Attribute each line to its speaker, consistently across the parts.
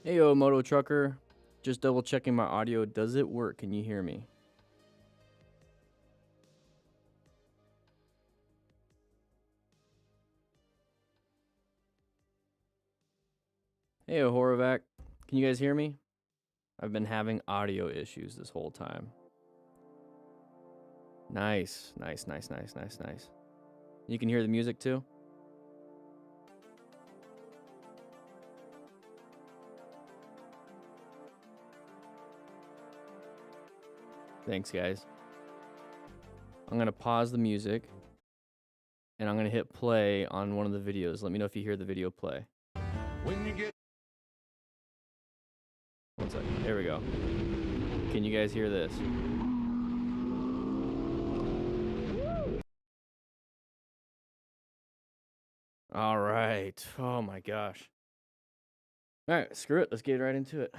Speaker 1: Hey, yo, Moto Trucker. Just double checking my audio. Does it work? Can you hear me? Hey, yo, Horovac. Can you guys hear me? I've been having audio issues this whole time. Nice, nice, nice, nice, nice, nice. You can hear the music too? Thanks, guys. I'm going to pause the music, and I'm going to hit play on one of the videos. Let me know if you hear the video play. When you get... One second. There we go. Can you guys hear this? All right. Oh, my gosh. All right, screw it. Let's get right into it.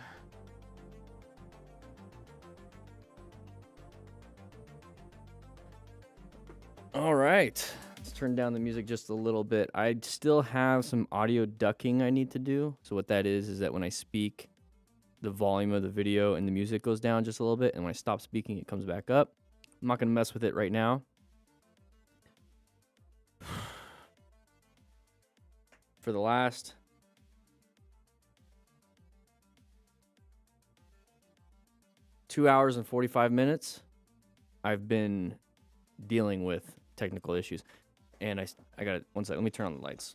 Speaker 1: All right, let's turn down the music just a little bit. I still have some audio ducking I need to do. So what that is that when I speak, the volume of the video and the music goes down just a little bit, and when I stop speaking, it comes back up. I'm not gonna mess with it right now. For the last two hours and 45 minutes, I've been dealing with technical issues. And I got it. One second, let me turn on the lights.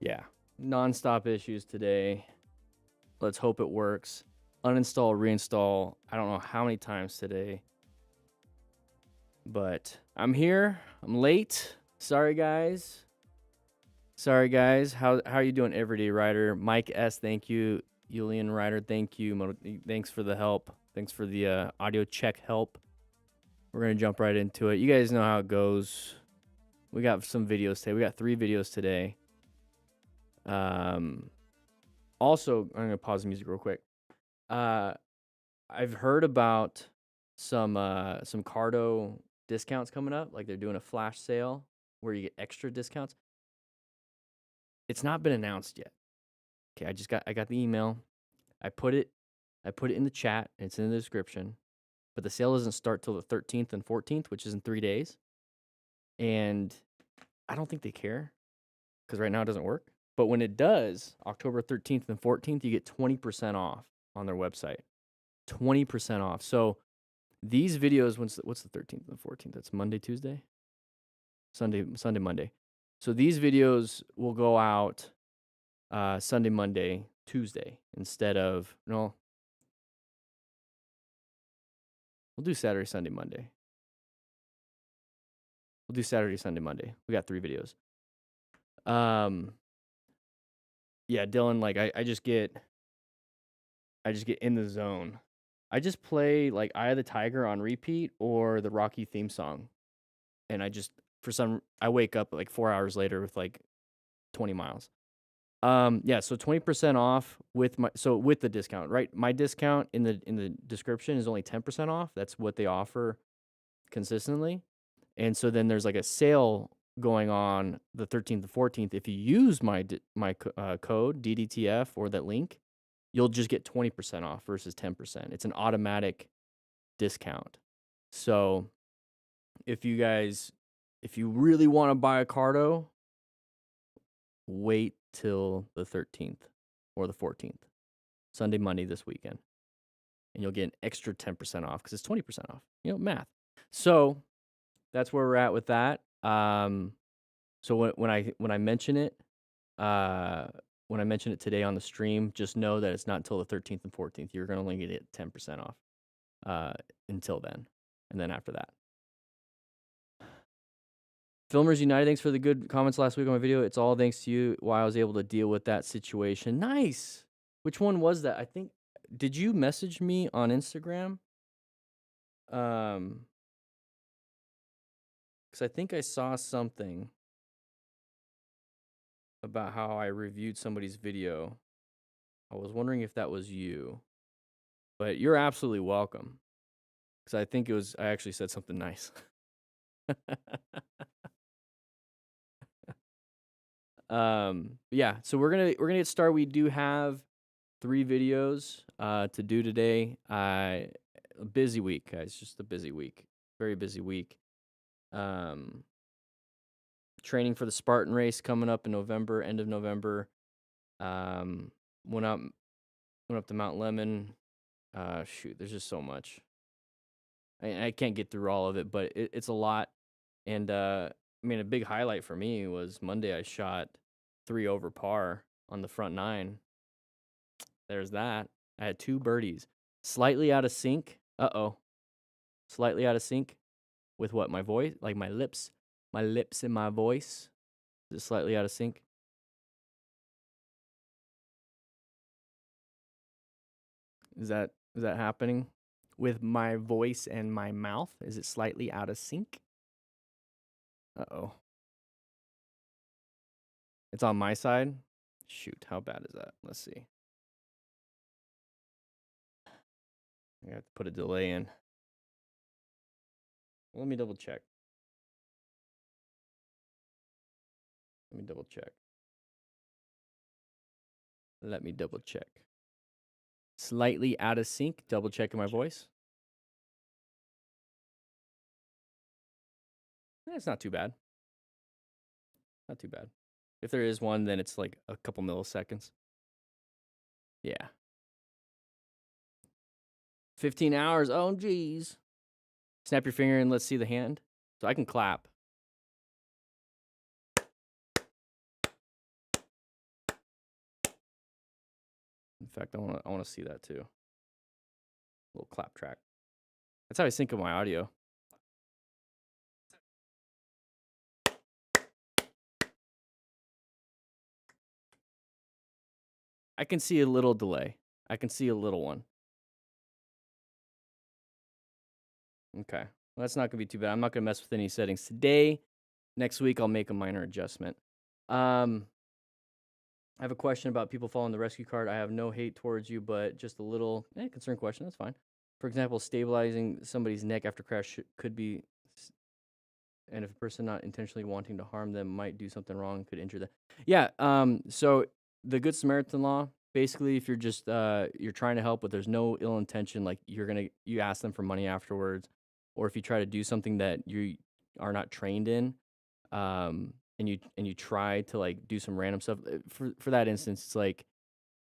Speaker 1: Yeah, non-stop issues today. Let's hope it works. Uninstall, reinstall. I don't know how many times today. But I'm here. I'm late. Sorry, guys. Sorry, guys. How are you doing, Everyday Rider? Mike S., thank you. Julian Rider, thank you. Thanks for the help. Thanks for the audio check help. We're going to jump right into it. You guys know how it goes. We got some videos today. We got 3 videos today. Also, I'm going to pause the music real quick. I've heard about some Cardo discounts coming up. Like they're doing a flash sale where you get extra discounts. It's not been announced yet. Okay, I got the email. I put it in the chat. It's in the description. But the sale doesn't start till the 13th and 14th, which is in 3 days. And I don't think they care because right now it doesn't work. But when it does, October 13th and 14th, you get 20% off on their website. 20% off. So these videos, what's the 13th and 14th? That's Monday, Tuesday? Sunday, Monday. So these videos will go out Sunday, Monday, Tuesday instead of, no, we'll do Saturday, Sunday, Monday. We'll do Saturday, Sunday, Monday. We got 3 videos. Yeah, Dylan, like I just get in the zone. I just play like Eye of the Tiger on repeat or the Rocky theme song. And I wake up like 4 hours later with like 20 miles. Yeah, so 20% off with the discount, right? My discount in the description is only 10% off. That's what they offer consistently. And so then there's like a sale going on the 13th and 14th. If you use my code DDTF or that link, you'll just get 20% off versus 10%. It's an automatic discount. So if you really want to buy a Cardo, wait till the 13th or the 14th, Sunday, Monday this weekend, and you'll get an extra 10% off because it's 20% off. You know, math. So that's where we're at with that. So when I mention it, today on the stream, just know that it's not until the 13th and 14th. You're gonna only get it 10% off until then, and then after that. Filmers United, thanks for the good comments last week on my video. It's all thanks to you why I was able to deal with that situation. Nice. Which one was that? I think, did you message me on Instagram? Because I think I saw something about how I reviewed somebody's video. I was wondering if that was you, but you're absolutely welcome. Because I think I actually said something nice. Yeah, so we're gonna get started. We do have 3 videos to do today. A busy week, guys. Just a busy week. Very busy week. Training for the Spartan race coming up in November, end of November. Um, went up to Mount Lemon. Shoot, there's just so much. I can't get through all of it, but it's a lot. And I mean, a big highlight for me was Monday. I shot 3 over par on the front 9. There's that. I had 2 birdies. Slightly out of sync. Slightly out of sync with what? My voice? Like my lips and my voice. Is it slightly out of sync? Is that happening with my voice and my mouth? Is it slightly out of sync? Uh-oh. It's on my side? Shoot, how bad is that? Let's see. I have to put a delay in. Let me double check. Let me double check. Slightly out of sync. Double checking my voice. It's not too bad. Not too bad. If there is one, then it's like a couple milliseconds. Yeah. 15 hours. Oh, geez. Snap your finger and let's see the hand. So I can clap. In fact, I want to see that too. A little clap track. That's how I sync up my audio. I can see a little delay. I can see a little one. Okay. Well, that's not going to be too bad. I'm not going to mess with any settings today. Next week, I'll make a minor adjustment. I have a question about people following the rescue card. I have no hate towards you, but just a little concern question. That's fine. For example, stabilizing somebody's neck after crash could be, and if a person not intentionally wanting to harm them might do something wrong, could injure them. Yeah. So the Good Samaritan law, basically, if you're just you're trying to help, but there's no ill intention, like you ask them for money afterwards, or if you try to do something that you are not trained in, and you try to like do some random stuff. For that instance, it's like,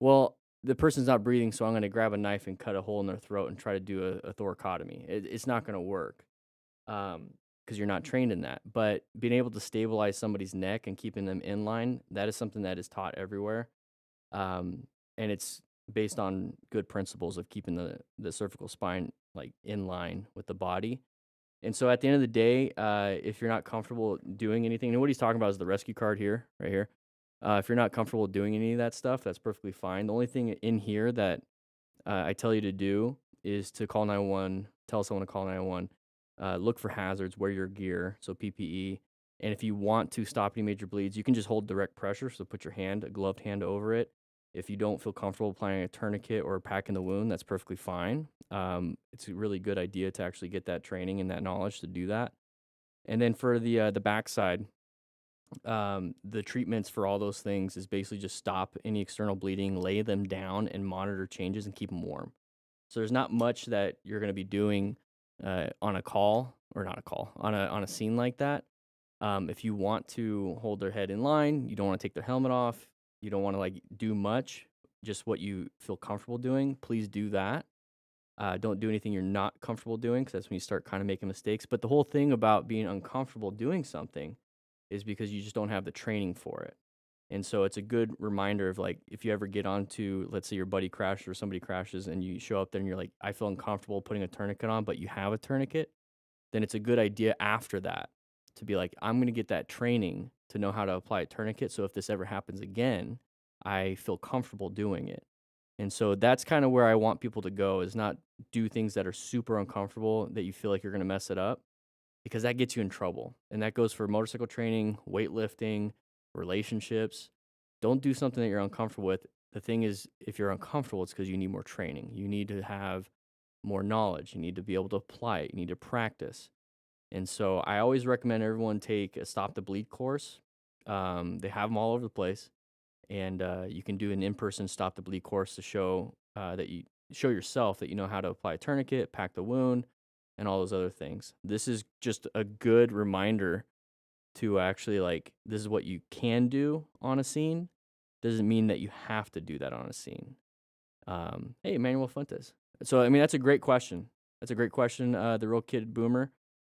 Speaker 1: well, the person's not breathing, so I'm going to grab a knife and cut a hole in their throat and try to do a thoracotomy. It's not going to work. Because you're not trained in that. But being able to stabilize somebody's neck and keeping them in line, that is something that is taught everywhere. And it's based on good principles of keeping the cervical spine like in line with the body. And so at the end of the day, if you're not comfortable doing anything, and what he's talking about is the rescue card here, right here. If you're not comfortable doing any of that stuff, that's perfectly fine. The only thing in here that I tell you to do is to call 911, tell someone to call 911, look for hazards, wear your gear, so PPE. And if you want to stop any major bleeds, you can just hold direct pressure, so put your hand, a gloved hand over it. If you don't feel comfortable applying a tourniquet or packing the wound, that's perfectly fine. It's a really good idea to actually get that training and that knowledge to do that. And then for the backside, the treatments for all those things is basically just stop any external bleeding, lay them down, and monitor changes and keep them warm. So there's not much that you're going to be doing on a call, or not a call, on a scene like that. If you want to hold their head in line, you don't want to take their helmet off, you don't want to like do much, just what you feel comfortable doing, please do that. Don't do anything you're not comfortable doing, because that's when you start kind of making mistakes. But the whole thing about being uncomfortable doing something is because you just don't have the training for it. And so it's a good reminder of like, if you ever get onto, let's say your buddy crashes or somebody crashes and you show up there and you're like, I feel uncomfortable putting a tourniquet on, but you have a tourniquet, then it's a good idea after that to be like, I'm going to get that training to know how to apply a tourniquet. So if this ever happens again, I feel comfortable doing it. And so that's kind of where I want people to go, is not do things that are super uncomfortable that you feel like you're going to mess it up, because that gets you in trouble. And that goes for motorcycle training, weightlifting, relationships. Don't do something that you're uncomfortable with. The thing is, if you're uncomfortable, it's because you need more training. You need to have more knowledge. You need to be able to apply it. You need to practice. And so I always recommend everyone take a Stop the Bleed course. They have them all over the place. And you can do an in-person Stop the Bleed course to show that you show yourself that you know how to apply a tourniquet, pack the wound, and all those other things. This is just a good reminder to actually, like, this is what you can do on a scene. Doesn't mean that you have to do that on a scene. Hey, Emmanuel Fuentes. So, I mean, that's a great question. That's a great question, the Real Kid Boomer.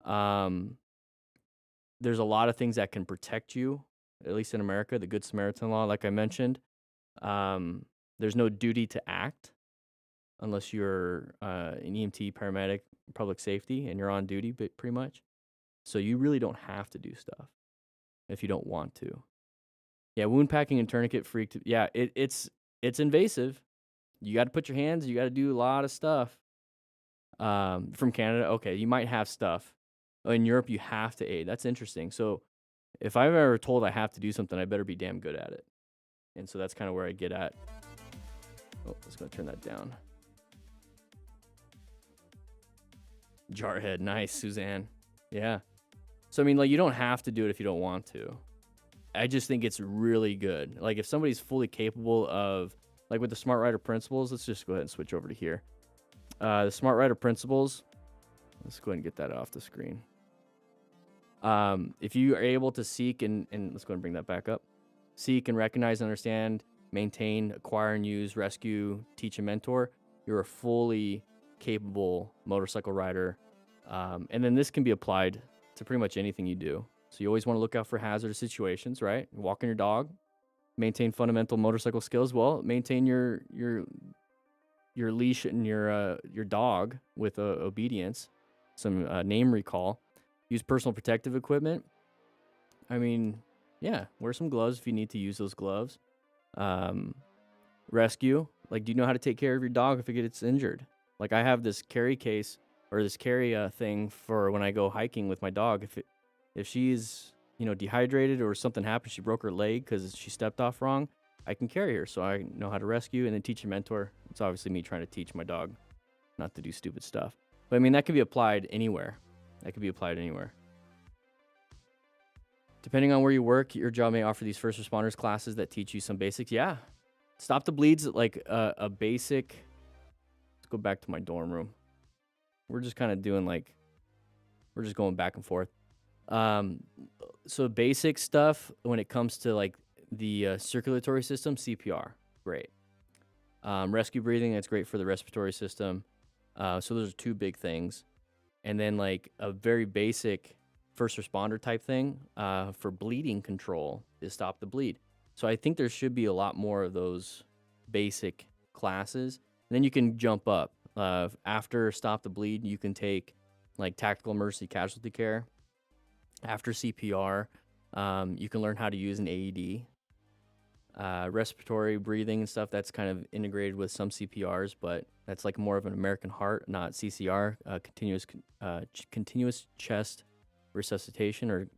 Speaker 1: There's a lot of things that can protect you, at least in America, the Good Samaritan law, like I mentioned. There's no duty to act unless you're an EMT, paramedic, public safety, and you're on duty, but pretty much. So you really don't have to do stuff if you don't want to. Yeah, wound packing and tourniquet freak. Yeah, it's invasive. You got to put your hands. You got to do a lot of stuff. From Canada, okay, you might have stuff. In Europe, you have to aid. That's interesting. So if I'm ever told I have to do something, I better be damn good at it. And so that's kind of where I get at. Oh, I was going to turn that down. Jarhead, nice, Suzanne. Yeah. So, I mean, like, you don't have to do it if you don't want to. I just think it's really good. Like, if somebody's fully capable of, like with the Smart Rider principles, let's just go ahead and switch over to here. The Smart Rider principles, let's go ahead and get that off the screen. If you are able to seek and let's go ahead and bring that back up. Seek and recognize and understand, maintain, acquire and use, rescue, teach and mentor, you're a fully capable motorcycle rider. And then this can be applied to pretty much anything you do. So you always want to look out for hazardous situations, right? Walking your dog, maintain fundamental motorcycle skills. Well, maintain your leash and your dog with obedience, some name recall. Use personal protective equipment. I mean, yeah, wear some gloves if you need to use those gloves. Rescue. Like, do you know how to take care of your dog if it gets injured? Like, I have this carry case or this carry thing for when I go hiking with my dog. If she's, dehydrated or something happened, she broke her leg because she stepped off wrong, I can carry her. So I know how to rescue and then teach a mentor. It's obviously me trying to teach my dog not to do stupid stuff. But I mean, that can be applied anywhere. Depending on where you work, your job may offer these first responders classes that teach you some basics. Yeah. Stop the Bleed's like a basic. Let's go back to my dorm room. We're just kind of doing we're just going back and forth. So basic stuff when it comes to like the circulatory system, CPR, great. Rescue breathing, that's great for the respiratory system. So those are two big things. And then like a very basic first responder type thing for bleeding control is Stop the Bleed. So I think there should be a lot more of those basic classes. And then you can jump up. After Stop the Bleed, you can take like tactical emergency casualty care. After CPR, you can learn how to use an AED. Respiratory breathing and stuff, that's kind of integrated with some CPRs, but that's like more of an American heart, not CCR, continuous chest resuscitation, or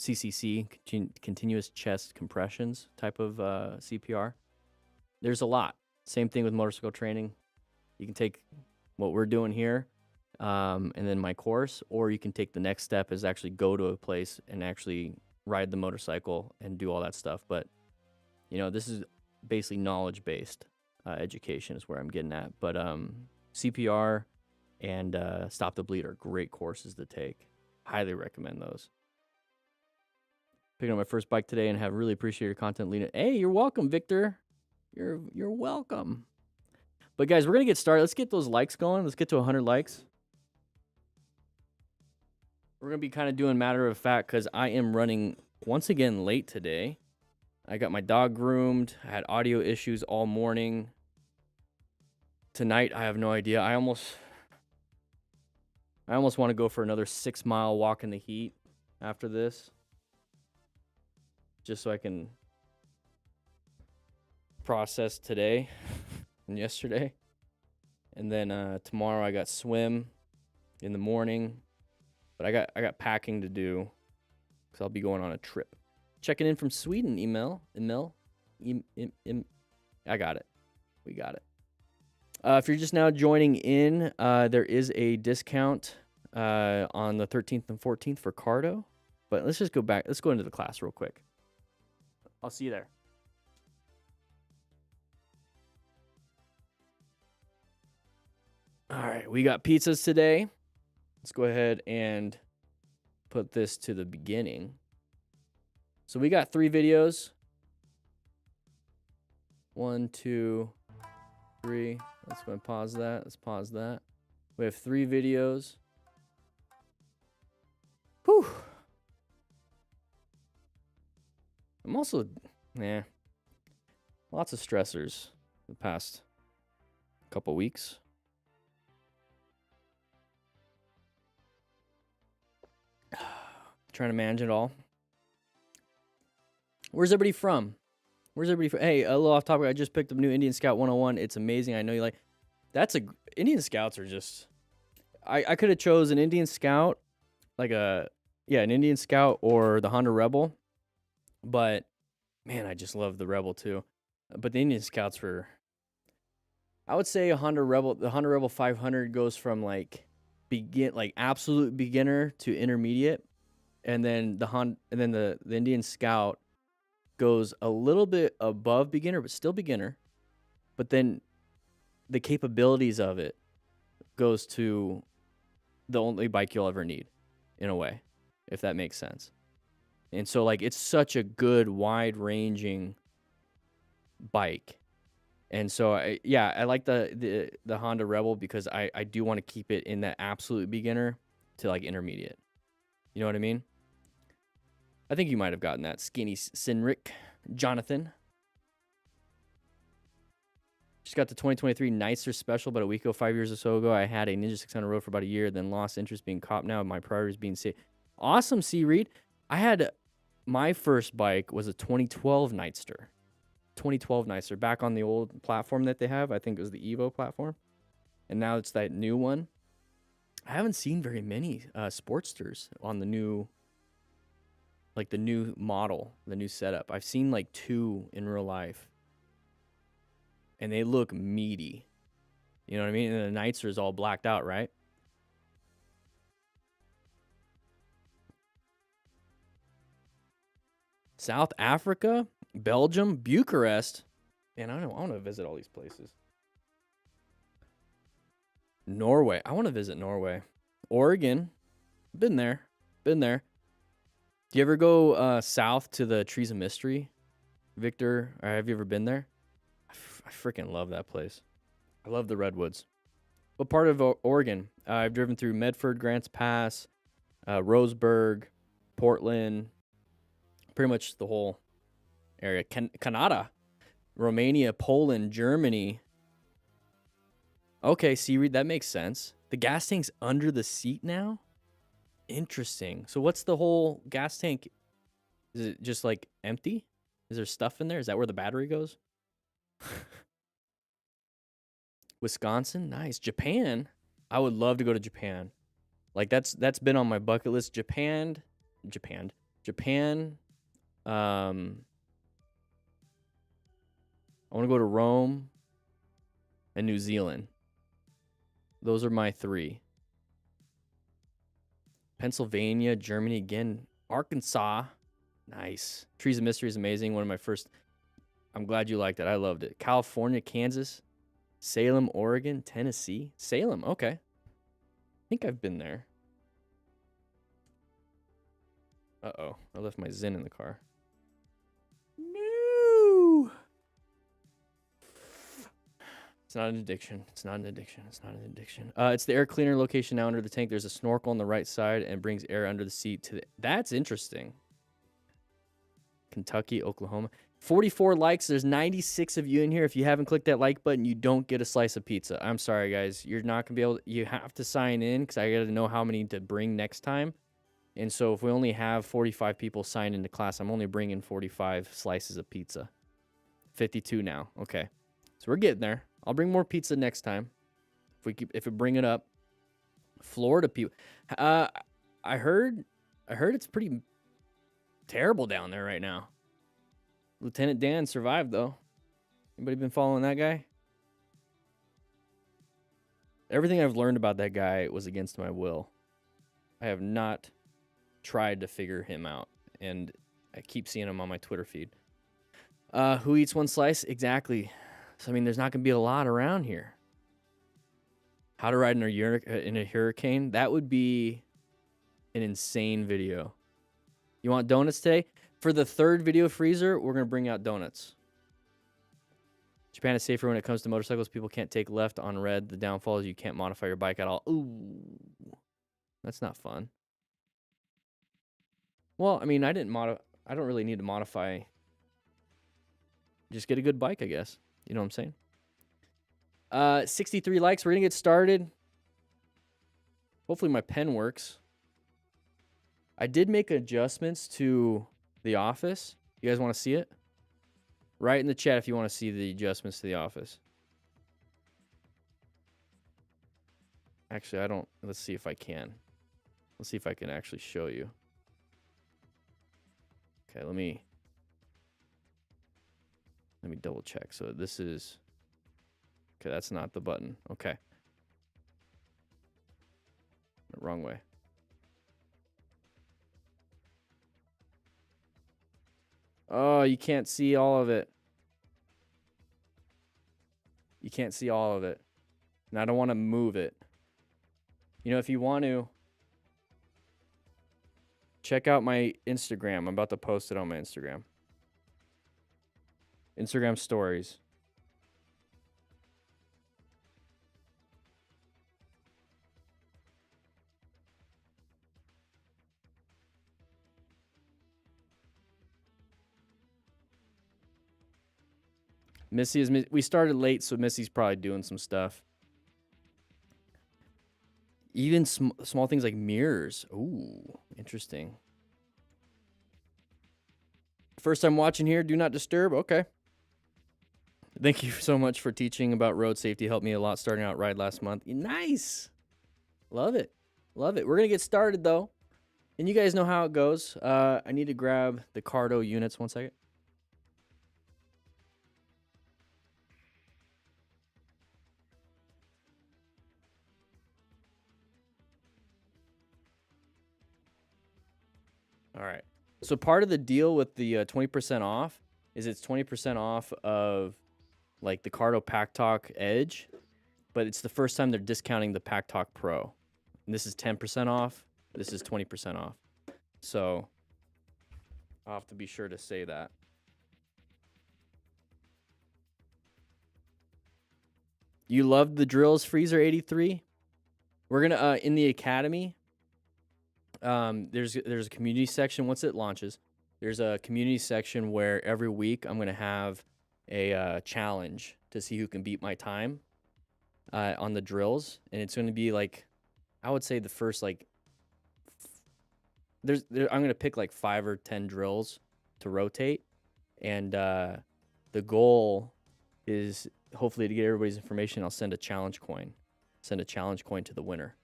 Speaker 1: CCC, continuous chest compressions type of CPR. There's a lot. Same thing with motorcycle training. You can take what we're doing here and then my course, or you can take the next step is actually go to a place and actually ride the motorcycle and do all that stuff. But, this is basically knowledge-based education is where I'm getting at. But CPR and Stop the Bleed are great courses to take. Highly recommend those. Picking up my first bike today and have really appreciated your content, Lena. Hey, you're welcome, Victor. You're welcome. But guys, we're going to get started. Let's get those likes going. Let's get to 100 likes. We're going to be kind of doing matter of fact because I am running once again late today. I got my dog groomed. I had audio issues all morning. Tonight, I have no idea. I almost want to go for another 6-mile walk in the heat after this. Just so I can processed today and yesterday. And then tomorrow I got swim in the morning. But I got packing to do because I'll be going on a trip. Checking in from Sweden, email. I got it. We got it. If you're just now joining in, there is a discount on the 13th and 14th for Cardo. But let's just go back. Let's go into the class real quick. I'll see you there. All right, we got pizzas today. Let's go ahead and put this to the beginning. So we got 3 videos. 1, 2, 3. Let's go and pause that. Let's pause that. We have 3 videos. Whew. I'm also, lots of stressors the past couple weeks. Trying to manage it all. Where's everybody from? Hey, a little off topic. I just picked up new Indian Scout 101. It's amazing. I know you like. Indian Scouts are just. I could have chose an Indian Scout, an Indian Scout or the Honda Rebel, but man, I just love the Rebel too. But the Indian Scouts were. I would say the Honda Rebel 500 goes from absolute beginner to intermediate. And then the Indian Scout goes a little bit above beginner, but still beginner. But then the capabilities of it goes to the only bike you'll ever need, in a way, if that makes sense. And so it's such a good wide-ranging bike. And so I like the Honda Rebel because I do want to keep it in that absolute beginner to intermediate. You know what I mean? I think you might have gotten that. Skinny Sinrick. Jonathan. Just got the 2023 Nicer Special about a week ago, 5 years or so ago. I had a Ninja 600 road for about a year, then lost interest being cop now. My priority is being safe. Awesome, C. Reed. My first bike was a 2012 Nightster. 2012 Nightster. Back on the old platform that they have. I think it was the Evo platform. And now it's that new one. I haven't seen very many Sportsters on the new the new model, the new setup. I've seen 2 in real life. And they look meaty. You know what I mean? And the Nightster is all blacked out, right? South Africa, Belgium, Bucharest. Man, I want to visit all these places. Norway. I want to visit Norway. Oregon. Been there. Do you ever go south to the Trees of Mystery, Victor? Or have you ever been there? I freaking love that place. I love the redwoods. What part of Oregon? I've driven through Medford, Grants Pass, Roseburg, Portland, pretty much the whole area. Canada, Romania, Poland, Germany. Okay, Seaweed, that makes sense. The gas tank's under the seat now? Interesting. So what's the whole gas tank? Is it just empty? Is there stuff in there? Is that where the battery goes? Wisconsin, nice. Japan, I would love to go to Japan. That's been on my bucket list. Japan. I want to go to Rome and New Zealand. Those are my 3. Pennsylvania, Germany again, Arkansas. Nice. Trees of Mystery is amazing. One of my first. I'm glad you liked it. I loved it. California, Kansas, Salem, Oregon, Tennessee. Salem, okay. I think I've been there. Uh-oh. I left my Zen in the car. No. It's not an addiction. It's the air cleaner location now under the tank. There's a snorkel on the right side and brings air under the seat. That's interesting. Kentucky, Oklahoma. 44 likes. There's 96 of you in here. If you haven't clicked that like button, you don't get a slice of pizza. I'm sorry, guys. You're not going to be able to. You have to sign in because I got to know how many to bring next time. And so if we only have 45 people sign into class, I'm only bringing 45 slices of pizza. 52 now. Okay. So we're getting there. I'll bring more pizza next time. If we bring it up. Florida people. I heard it's pretty terrible down there right now. Lieutenant Dan survived though. Anybody been following that guy? Everything I've learned about that guy was against my will. I have not tried to figure him out, and I keep seeing him on my Twitter feed. Who eats one slice? Exactly. So, I mean, there's not going to be a lot around here. How to ride in a hurricane? That would be an insane video. You want donuts today? For the third video freezer, we're going to bring out donuts. Japan is safer when it comes to motorcycles. People can't take left on red. The downfall is you can't modify your bike at all. Ooh, that's not fun. Well, I mean, I don't really need to modify. Just get a good bike, I guess. You know what I'm saying? 63 likes. We're going to get started. Hopefully my pen works. I did make adjustments to the office. You guys want to see it? Write in the chat if you want to see the adjustments to the office. Actually, I don't. Let's see if I can. Let's see if I can actually show you. Okay, let me double check. So this is... Okay, that's not the button. Okay. Wrong way. Oh, you can't see all of it. You can't see all of it. And I don't want to move it. You know, if you want to, check out my Instagram. I'm about to post it on my Instagram. Instagram stories. We started late, so Missy's probably doing some stuff. Even small things like mirrors. Ooh, interesting. First time watching here, do not disturb. Okay. Thank you so much for teaching about road safety. Helped me a lot starting out ride last month. Nice. Love it. Love it. We're going to get started, though. And you guys know how it goes. I need to grab the Cardo units. 1 second. All right. So part of the deal with the 20% off is it's 20% off of like the Cardo Pack Talk Edge, but it's the first time they're discounting the Pack Talk Pro. And this is 10% off. This is 20% off. So I'll have to be sure to say that. You loved the drills, Freezer 83? We're going to, in the Academy, there's a community section. Once it launches, there's a community section where every week I'm going to have a challenge to see who can beat my time on the drills. And it's going to be like, I would say the first, like, I'm going to pick like 5 or 10 drills to rotate. And the goal is hopefully to get everybody's information. I'll send a challenge coin. Send a challenge coin to the winner.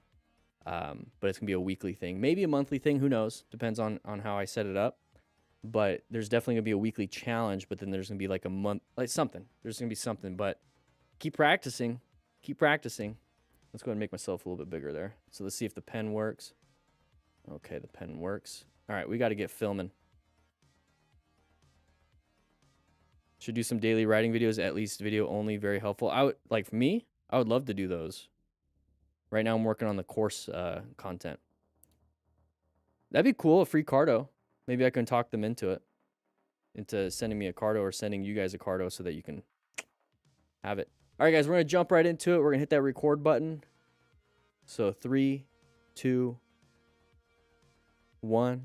Speaker 1: But it's going to be a weekly thing. Maybe a monthly thing. Who knows? Depends on how I set it up. But there's definitely going to be a weekly challenge. But then there's going to be like a month, like something. There's going to be something. But keep practicing. Keep practicing. Let's go ahead and make myself a little bit bigger there. So let's see if the pen works. Okay, the pen works. All right, we got to get filming. Should do some daily writing videos, at least video only. Very helpful. Like for me, I would love to do those. Right now, I'm working on the course content. That'd be cool, a free Cardo. Maybe I can talk them into sending me a Cardo or sending you guys a Cardo so that you can have it. All right, guys, we're going to jump right into it. We're going to hit that record button. So 3, 2, 1.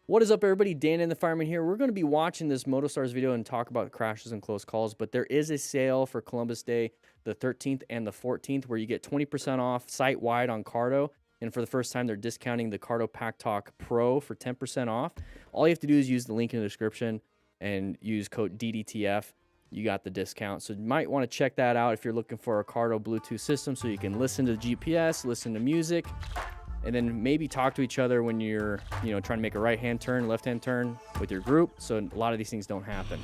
Speaker 1: What is up, everybody? DanDanTheFireman here. We're going to be watching this MotoStars video and talk about crashes and close calls, but there is a sale for Columbus Day, the 13th and the 14th, where you get 20% off site-wide on Cardo, and for the first time, they're discounting the Cardo Pack Talk Pro for 10% off. All you have to do is use the link in the description. and use code DDTF, you got the discount. So you might want to check that out if you're looking for a Cardo Bluetooth system so you can listen to the GPS, listen to music, and then maybe talk to each other when you're, trying to make a right-hand turn, left-hand turn with your group. So a lot of these things don't happen.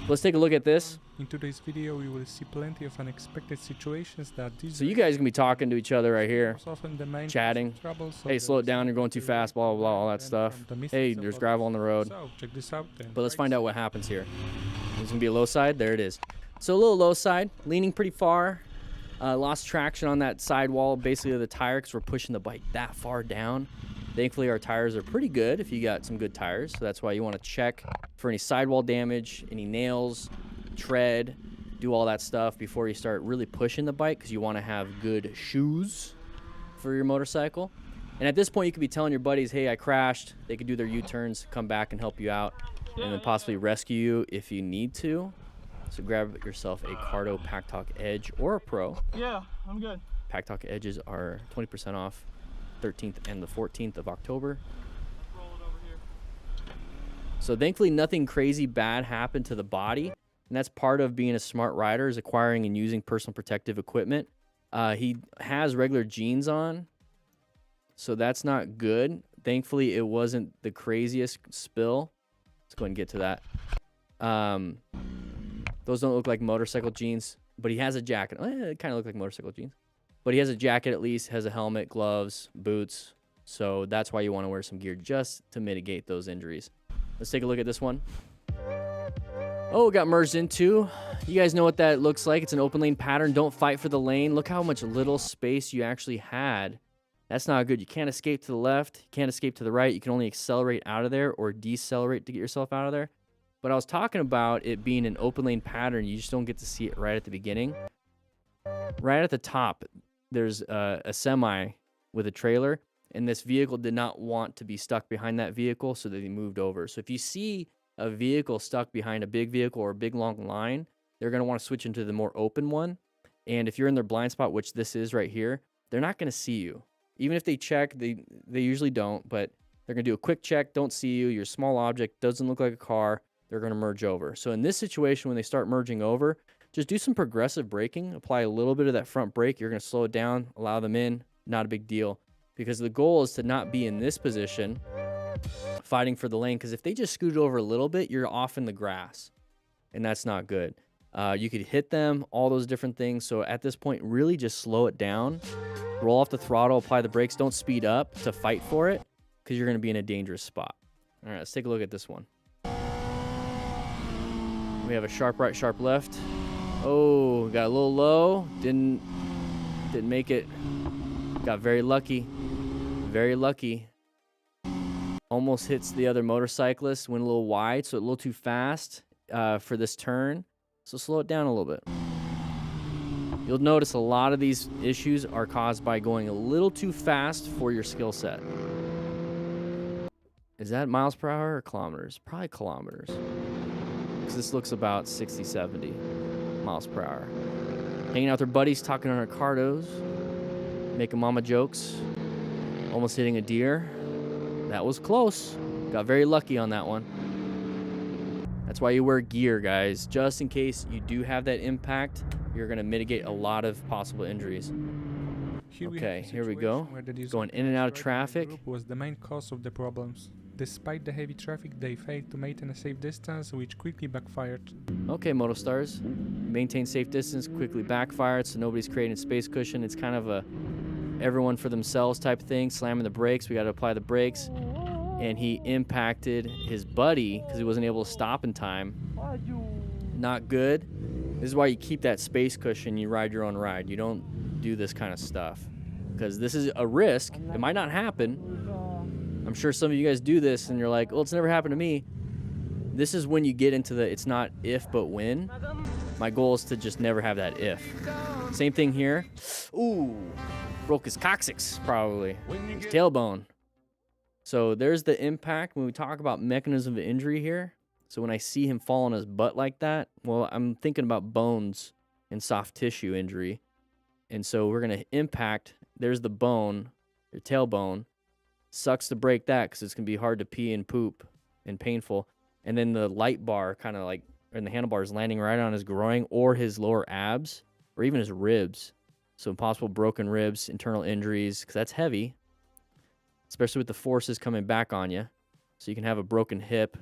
Speaker 1: Let's take a look at this.
Speaker 2: In today's video, you will see plenty of unexpected situations that
Speaker 1: So you guys can be talking to each other right here,
Speaker 2: often the main
Speaker 1: chatting.
Speaker 2: trouble, so
Speaker 1: Hey, slow it down, you're going too fast, blah, blah, blah, all that stuff. Hey, there's gravel on the road.
Speaker 2: So check this out then.
Speaker 1: But let's find out what happens here. There's gonna be a low side. There it is. So a little low side, leaning pretty far. Lost traction on that sidewall, basically of the tire, because we're pushing the bike that far down. Thankfully, our tires are pretty good if you got some good tires. So that's why you want to check for any sidewall damage, any nails, tread, do all that stuff before you start really pushing the bike, because you want to have good shoes for your motorcycle. And at this point, you could be telling your buddies, hey, I crashed. They could do their U-turns, come back and help you out, and then possibly rescue you if you need to. So grab yourself a Cardo Pack Talk Edge or a Pro.
Speaker 3: Yeah, I'm good.
Speaker 1: Pack Talk Edges are 20% off 13th and the 14th of October.
Speaker 3: Roll it over here.
Speaker 1: So thankfully nothing crazy bad happened to the body. And that's part of being a smart rider, is acquiring and using personal protective equipment. He has regular jeans on, so that's not good. Thankfully, it wasn't the craziest spill. Let's go ahead and get to that. Those don't look like motorcycle jeans, but he has a jacket. It kind of look like motorcycle jeans. But he has a jacket at least, has a helmet, gloves, boots. So that's why you want to wear some gear, just to mitigate those injuries. Let's take a look at this one. Oh, it got merged into. You guys know what that looks like. It's an open lane pattern. Don't fight for the lane. Look how much little space you actually had. That's not good. You can't escape to the left. You can't escape to the right. You can only accelerate out of there or decelerate to get yourself out of there. But I was talking about it being an open lane pattern. You just don't get to see it right at the beginning. Right at the top, there's a semi with a trailer, and this vehicle did not want to be stuck behind that vehicle, so they moved over. So if you see a vehicle stuck behind a big vehicle or a big long line, they're going to want to switch into the more open one. And if you're in their blind spot, which this is right here, they're not going to see you. Even if they check, they usually don't, but they're going to do a quick check, don't see you, you're a small object, doesn't look like a car, they're going to merge over. So in this situation, when they start merging over, just do some progressive braking, apply a little bit of that front brake, you're going to slow it down, allow them in, not a big deal. Because the goal is to not be in this position, fighting for the lane, because if they just scoot over a little bit, you're off in the grass, and that's not good. You could hit them, all those different things. So at this point, really just slow it down, roll off the throttle, apply the brakes, don't speed up to fight for it, because you're going to be in a dangerous spot. All right, let's take a look at this one. We have a sharp right, sharp left. Oh, got a little low, didn't make it. Got very lucky, very lucky. Almost hits the other motorcyclist, went a little wide, so a little too fast for this turn. So slow it down a little bit. You'll notice a lot of these issues are caused by going a little too fast for your skill set. Is that miles per hour or kilometers? Probably kilometers. Because this looks about 60, 70 miles per hour. Hanging out with their buddies, talking on our cardos, making mama jokes, almost hitting a deer. That was close. Got very lucky on that one. That's why you wear gear, guys. Just in case you do have that impact, you're going to mitigate a lot of possible injuries. Okay, here we go. Going in and out of traffic.
Speaker 2: Was the main cause of the problems. Despite the heavy traffic, they failed to maintain a safe distance, which quickly backfired.
Speaker 1: Okay, Motostars. Maintain safe distance, quickly backfired, so nobody's creating space cushion. It's kind of a everyone for themselves type thing. Slamming the brakes, we got to apply the brakes. And he impacted his buddy because he wasn't able to stop in time. Not good. This is why you keep that space cushion, you ride your own ride. You don't do this kind of stuff because this is a risk. It might not happen. I'm sure some of you guys do this and you're like, well, it's never happened to me. This is when you get into the it's not if but when. My goal is to just never have that if. Same thing here. Ooh, broke his coccyx probably, his tailbone. So there's the impact when we talk about mechanism of injury here. So when I see him fall on his butt like that, well, I'm thinking about bones and soft tissue injury. And so we're going to impact, there's the bone, your tailbone. Sucks to break that because it's going to be hard to pee and poop and painful. and then the light bar kind of like, and the handlebar is landing right on his groin or his lower abs or even his ribs. So possible broken ribs, internal injuries, because that's heavy, especially with the forces coming back on you. So you can have a broken hip.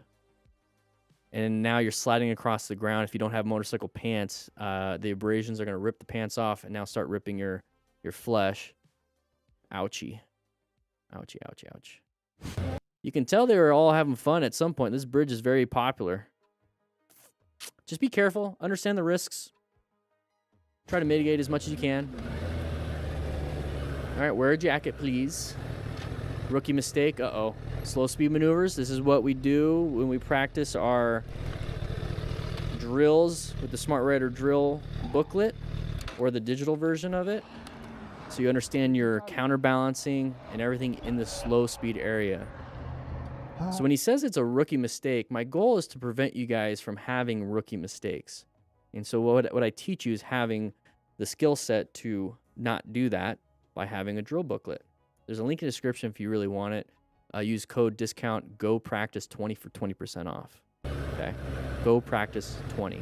Speaker 1: And now you're sliding across the ground. If you don't have motorcycle pants, the abrasions are going to rip the pants off and now start ripping your flesh. Ouchie. Ouchie, ouchie, ouch. You can tell they were all having fun at some point. This bridge is very popular. Just be careful. Understand the risks. Try to mitigate as much as you can. All right, wear a jacket, please. Rookie mistake. Uh-oh. Slow speed maneuvers. This is what we do when we practice our drills with the Smart Rider drill booklet or the digital version of it. So you understand your counterbalancing and everything in the slow speed area. So when he says it's a rookie mistake, my goal is to prevent you guys from having rookie mistakes. And so what I teach you is having the skill set to not do that by having a drill booklet. There's a link in the description if you really want it. Use code discount GOPRACTICE20 for 20% off. Okay, GOPRACTICE20.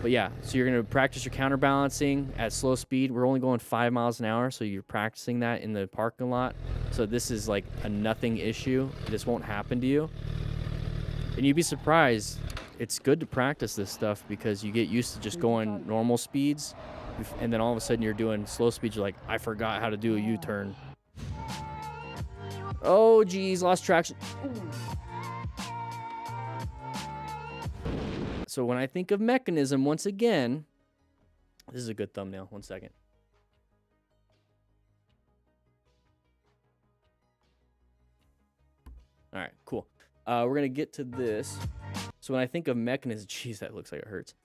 Speaker 1: But yeah, so you're gonna practice your counterbalancing at slow speed. We're only going 5 miles an hour, so you're practicing that in the parking lot. So this is like a nothing issue. This won't happen to you. And you'd be surprised. It's good to practice this stuff because you get used to just going normal speeds, and then all of a sudden you're doing slow speeds. You're like, I forgot how to do a U-turn. Oh, geez, lost traction. So when I think of mechanism, once again, this is a good thumbnail. 1 second. All right, cool. We're going to get to this. So when I think of mechanism, geez, that looks like it hurts.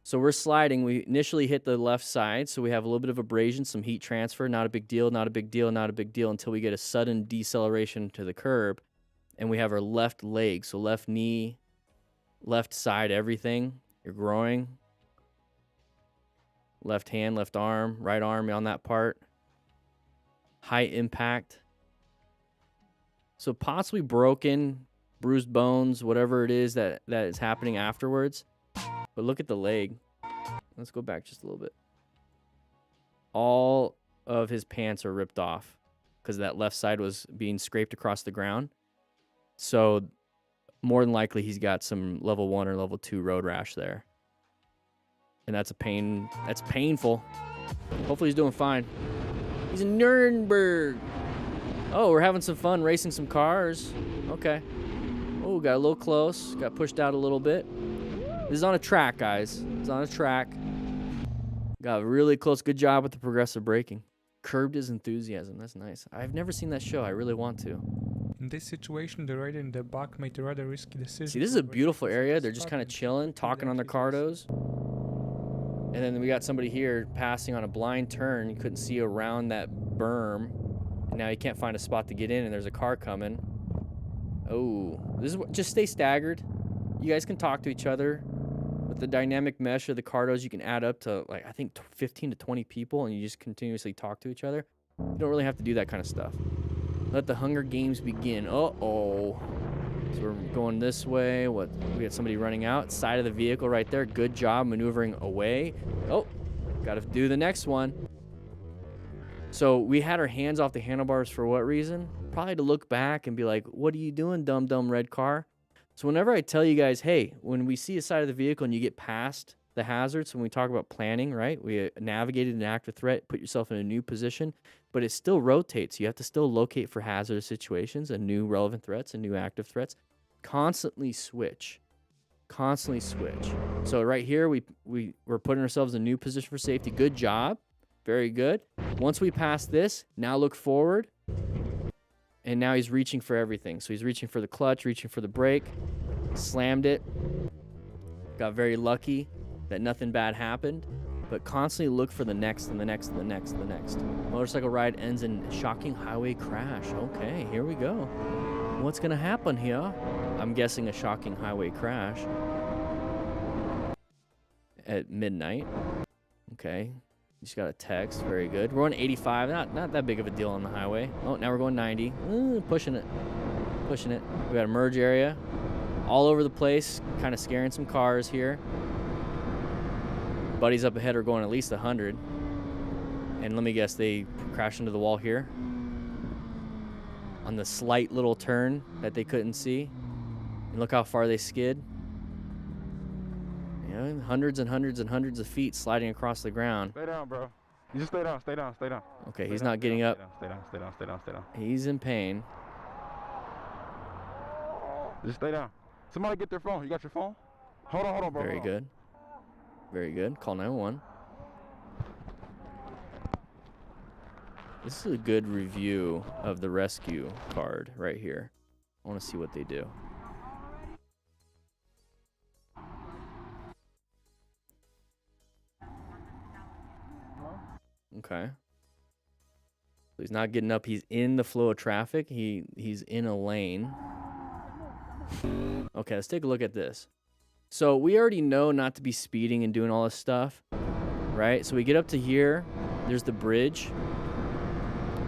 Speaker 1: So we're sliding. We initially hit the left side, so we have a little bit of abrasion, some heat transfer. Not a big deal, not a big deal, not a big deal until we get a sudden deceleration to the curb, and we have our left leg, so left knee, left side, everything. You're growing. Left hand, left arm, right arm on that part. High impact. So possibly broken, bruised bones, whatever it is that is happening afterwards. But look at the leg. Let's go back just a little bit. All of his pants are ripped off because that left side was being scraped across the ground. So more than likely he's got some level 1 or level 2 road rash there. And that's a pain. That's painful. Hopefully he's doing fine. He's in Nuremberg. Oh, we're having some fun racing some cars. Okay. Oh, got a little close. Got pushed out a little bit. This is on a track, guys. It's on a track. Got really close. Good job with the progressive braking. Curbed his enthusiasm. That's nice. I've never seen that show. I really want to.
Speaker 2: In this situation, the rider in the back made a rather risky decision.
Speaker 1: See, this is a beautiful area. They're just kind of chilling, talking on their cardos. And then we got somebody here passing on a blind turn. You couldn't see around that berm. And now you can't find a spot to get in, and there's a car coming. Oh, this is what, just stay staggered. You guys can talk to each other. With the dynamic mesh of the cardos, you can add up to, like, I think 15 to 20 people, and you just continuously talk to each other. You don't really have to do that kind of stuff. Let the Hunger Games begin. Uh-oh. So we're going this way. What? We got somebody running out. Side of the vehicle right there. Good job maneuvering away. Oh, got to do the next one. So we had our hands off the handlebars for what reason? Probably to look back and be like, what are you doing, dumb red car? So whenever I tell you guys, hey, when we see a side of the vehicle and you get past the hazards, when we talk about planning, right? We navigated an active threat, put yourself in a new position, but it still rotates. You have to still locate for hazardous situations and new relevant threats and new active threats. Constantly switch. Constantly switch. So right here, we're putting ourselves in a new position for safety. Good job. Very good. Once we pass this, now look forward. And now he's reaching for everything. So he's reaching for the clutch, reaching for the brake. Slammed it. Got very lucky that nothing bad happened. But constantly look for the next and the next and the next and the next. Motorcycle ride ends in shocking highway crash. Okay, here we go. What's going to happen here? I'm guessing a shocking highway crash. At midnight. Okay. Just got a text. Very good. We're on 85. Not that big of a deal on the highway. Oh, now we're going 90. Pushing it. Pushing it. We got a merge area. all over the place, kind of scaring some cars here. Buddies up ahead are going at least 100. And let me guess, they crashed into the wall here on the slight little turn that they couldn't see. And look how far they skid. You know, hundreds and hundreds and hundreds of feet sliding across the ground.
Speaker 4: Stay down, bro. You just stay down, stay down, stay down.
Speaker 1: Okay,
Speaker 4: Stay
Speaker 1: he's
Speaker 4: down,
Speaker 1: not
Speaker 4: stay
Speaker 1: getting
Speaker 4: down,
Speaker 1: up.
Speaker 4: Stay down, stay down, stay down, stay down, stay down.
Speaker 1: He's in pain.
Speaker 4: Just stay down. Somebody get their phone. You got your phone? Hold on, bro.
Speaker 1: Very good. Very good. Call 911. This is a good review of the rescue card right here. I want to see what they do. Okay. So he's not getting up. He's in the flow of traffic. He's in a lane. Okay, let's take a look at this. So we already know not to be speeding and doing all this stuff, right? So we get up to here. There's the bridge.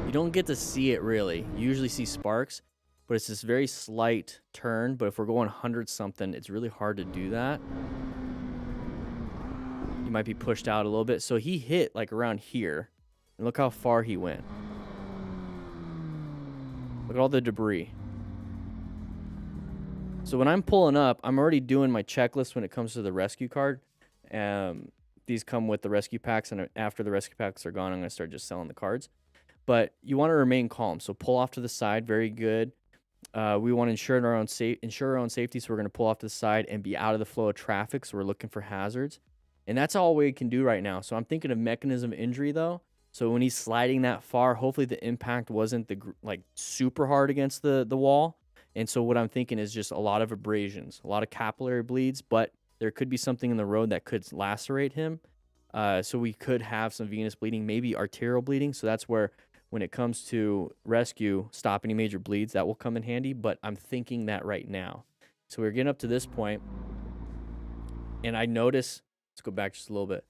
Speaker 1: You don't get to see it really. You usually see sparks, but it's this very slight turn. But if we're going 100 something, it's really hard to do that. You might be pushed out a little bit. So he hit like around here, and look how far he went. Look at all the debris. So when I'm pulling up, I'm already doing my checklist when it comes to the rescue card. These come with the rescue packs, and after the rescue packs are gone, I'm going to start just selling the cards. But you want to remain calm. So pull off to the side, very good. We want to ensure our own safety, so we're going to pull off to the side and be out of the flow of traffic, so we're looking for hazards. And that's all we can do right now. So I'm thinking of mechanism of injury, though. So when he's sliding that far, hopefully the impact wasn't super hard against the wall. And so what I'm thinking is just a lot of abrasions, a lot of capillary bleeds, but there could be something in the road that could lacerate him. So we could have some venous bleeding, maybe arterial bleeding. So that's where, when it comes to rescue, stop any major bleeds, that will come in handy. But I'm thinking that right now. So we're getting up to this point, and I notice, let's go back just a little bit.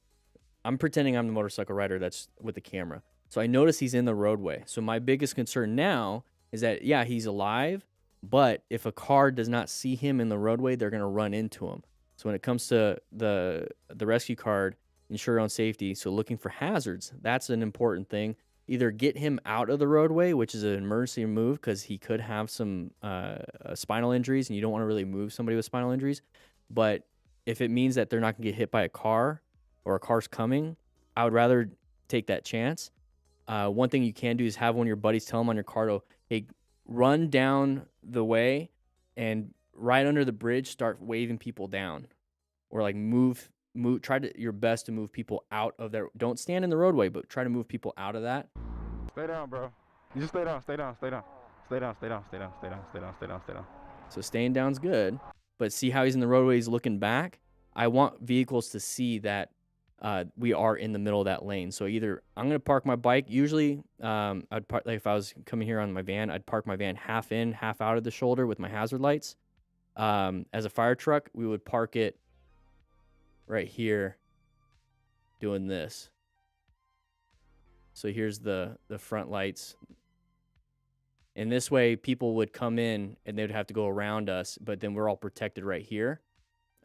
Speaker 1: I'm pretending I'm the motorcycle rider that's with the camera. So I notice he's in the roadway. So my biggest concern now is that, yeah, he's alive, but if a car does not see him in the roadway, they're going to run into him. So when it comes to the rescue card, ensure your own safety, so looking for hazards, that's an important thing. Either get him out of the roadway, which is an emergency move because he could have some spinal injuries, and you don't want to really move somebody with spinal injuries. But if it means that they're not going to get hit by a car or a car's coming, I would rather take that chance. One thing you can do is have one of your buddies tell him on your car to, hey, run down the way and right under the bridge, start waving people down, or like move, try your best to move people out of there. Don't stand in the roadway, but try to move people out of that.
Speaker 4: Stay down, bro. You just stay down, stay down, stay down. Stay down, stay down, stay down, stay down, stay down, stay down, stay down.
Speaker 1: So staying down's good, but see how he's in the roadway, he's looking back. I want vehicles to see that we are in the middle of that lane. So either I'm going to park my bike. Usually, I'd park, like if I was coming here on my van, I'd park my van half in, half out of the shoulder with my hazard lights. As a fire truck, we would park it right here doing this. So here's the front lights. And this way, people would come in and they would have to go around us, but then we're all protected right here.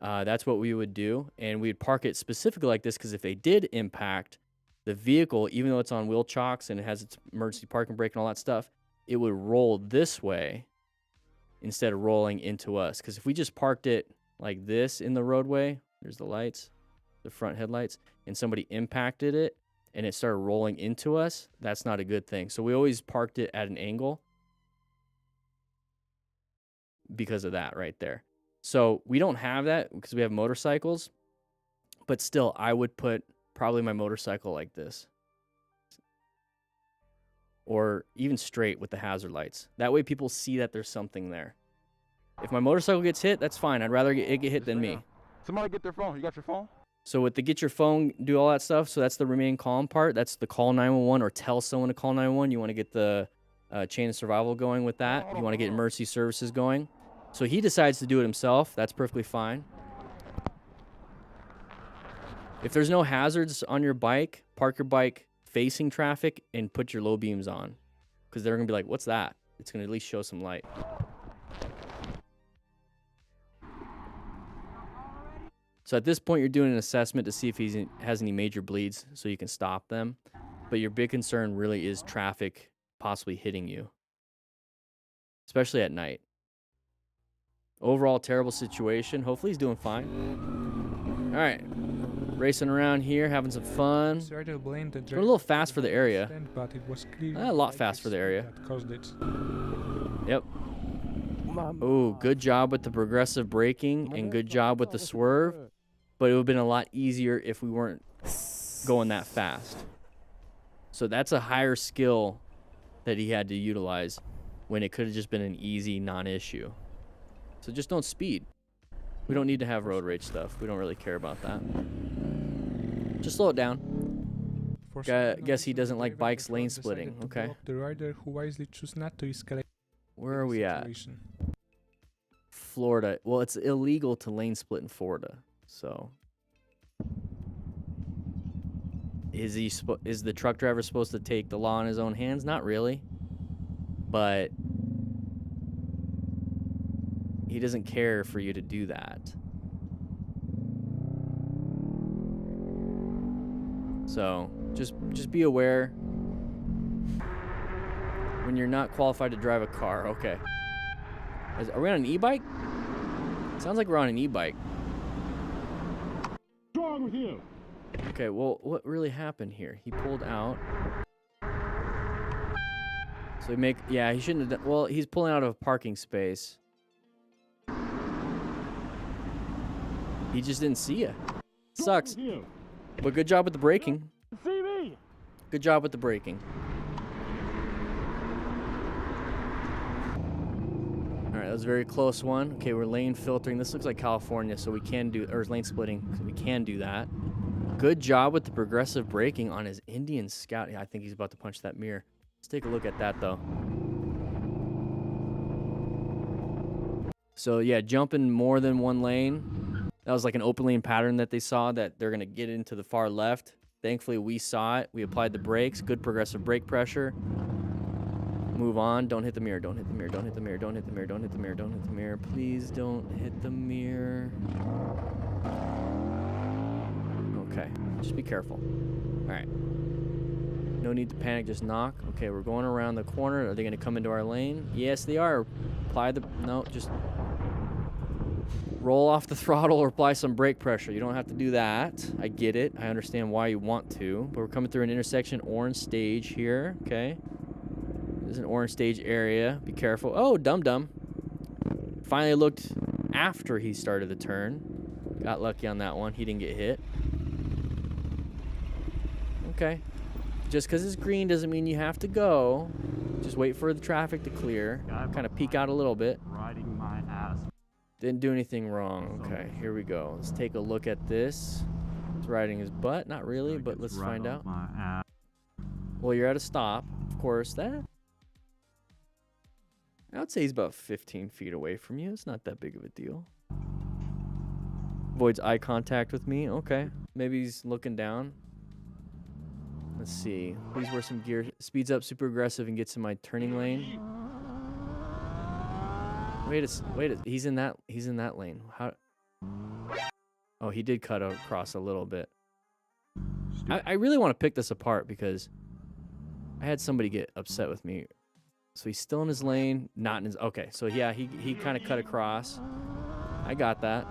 Speaker 1: That's what we would do. And we'd park it specifically like this because if they did impact the vehicle, even though it's on wheel chocks and it has its emergency parking brake and all that stuff, it would roll this way instead of rolling into us. Because if we just parked it like this in the roadway, there's the lights, the front headlights, and somebody impacted it and it started rolling into us, that's not a good thing. So we always parked it at an angle because of that right there. So we don't have that because we have motorcycles, but still I would put probably my motorcycle like this or even straight with the hazard lights. That way people see that there's something there. If my motorcycle gets hit, that's fine. I'd rather it get hit than me.
Speaker 4: Somebody get their phone. You got your phone?
Speaker 1: So with the get your phone, do all that stuff. So that's the remain calm part. That's the call 911 or tell someone to call 911. You want to get the chain of survival going with that. You want to get emergency services going. So he decides to do it himself. That's perfectly fine. If there's no hazards on your bike, park your bike facing traffic and put your low beams on. Because they're going to be like, what's that? It's going to at least show some light. So at this point, you're doing an assessment to see if he has any major bleeds so you can stop them. But your big concern really is traffic possibly hitting you, especially at night. Overall, terrible situation. Hopefully he's doing fine. All right. Racing around here, having some fun. Going a little fast for the area.
Speaker 2: But it was
Speaker 1: A lot fast for the area.
Speaker 2: that caused it.
Speaker 1: Yep. Oh, good job with the progressive braking and good job with the swerve. But it would have been a lot easier if we weren't going that fast. So that's a higher skill that he had to utilize when it could have just been an easy non-issue. So just don't speed. We don't need to have road rage stuff. We don't really care about that. Just slow it down. Guess he doesn't like bikes lane splitting. Okay.
Speaker 2: The rider who wisely choose not to escalate.
Speaker 1: Where are we at?
Speaker 2: situation.
Speaker 1: Florida. Well, it's illegal to lane split in Florida. So is the truck driver supposed to take the law in his own hands? Not really. But he doesn't care for you to do that. So just be aware when you're not qualified to drive a car. Okay. Are we on an e-bike? Sounds like we're on an e-bike.
Speaker 4: What's wrong with you?
Speaker 1: Okay, well, what really happened here? He pulled out. So he shouldn't have done, well, he's pulling out of a parking space. He just didn't see you. Sucks. But good job with the braking.
Speaker 4: See me?
Speaker 1: Good job with the braking. All right, that was a very close one. Okay, we're lane filtering. This looks like California, so we can do, or lane splitting, so we can do that. Good job with the progressive braking on his Indian Scout. Yeah, I think he's about to punch that mirror. Let's take a look at that, though. So, yeah, jumping more than one lane. That was like an open lane pattern that they saw that they're going to get into the far left. Thankfully, we saw it. We applied the brakes. Good progressive brake pressure. Move on. Don't hit the mirror. Don't hit the mirror. Don't hit the mirror. Don't hit the mirror. Don't hit the mirror. Don't hit the mirror. Please don't hit the mirror. Okay. Just be careful. All right. No need to panic. Just knock. Okay, we're going around the corner. Are they going to come into our lane? Yes, they are. Apply the... No, just... roll off the throttle or apply some brake pressure. You don't have to do that. I get it. I understand why you want to. But we're coming through an intersection, orange stage here. Okay. There's an orange stage area. Be careful. Oh, dum-dum. Finally looked after he started the turn. Got lucky on that one. He didn't get hit. Okay. Just because it's green doesn't mean you have to go. Just wait for the traffic to clear. Kind of peek out a little bit.
Speaker 4: Riding my ass.
Speaker 1: Didn't do anything wrong. Okay, here we go. Let's take a look at this. It's riding his butt. Not really, but let's find out. Well, you're at a stop. Of course, that... I would say he's about 15 feet away from you. It's not that big of a deal. Avoids eye contact with me. Okay. Maybe he's looking down. Let's see. Please wear some gear. Speeds up super aggressive and gets in my turning lane. Wait, he's in that lane. How? Oh, he did cut across a little bit. I really want to pick this apart because I had somebody get upset with me. So he's still in his lane, not in his... Okay, so yeah, he kind of cut across. I got that.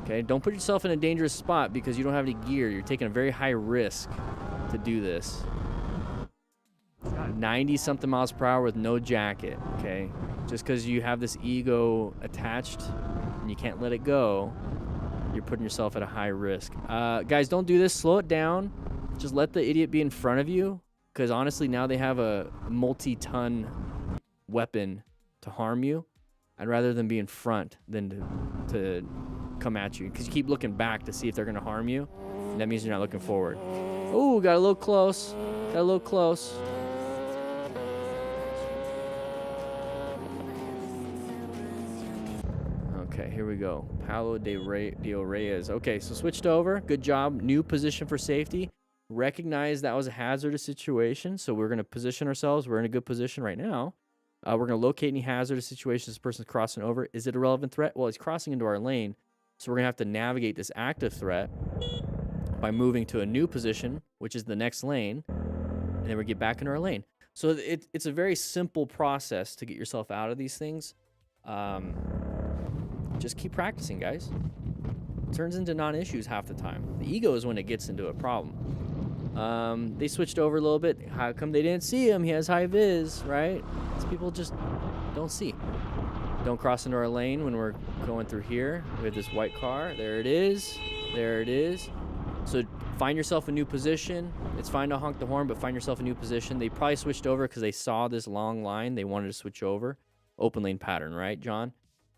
Speaker 1: Okay, don't put yourself in a dangerous spot because you don't have any gear. You're taking a very high risk to do this. 90-something miles per hour with no jacket, okay? Just because you have this ego attached and you can't let it go, you're putting yourself at a high risk. Guys, don't do this. Slow it down. Just let the idiot be in front of you because honestly, now they have a multi-ton weapon to harm you. I'd rather them be in front than to come at you because you keep looking back to see if they're going to harm you. And that means you're not looking forward. Oh, got a little close. Okay, here we go. Paulo de Reyes. Okay, so switched over. Good job. New position for safety. Recognize that was a hazardous situation, so we're going to position ourselves. We're in a good position right now. We're going to locate any hazardous situations this person's crossing over. Is it a relevant threat? Well, he's crossing into our lane, so we're going to have to navigate this active threat by moving to a new position, which is the next lane, and then we get back into our lane. So it's a very simple process to get yourself out of these things. Just keep practicing, guys. It turns into non-issues half the time. The ego is when it gets into a problem. They switched over a little bit. How come they didn't see him? He has high vis, right? It's people just don't see. Don't cross into our lane when we're going through here. We have this white car. There it is. There it is. So find yourself a new position. It's fine to honk the horn, but find yourself a new position. They probably switched over because they saw this long line. They wanted to switch over. Open lane pattern, right, John?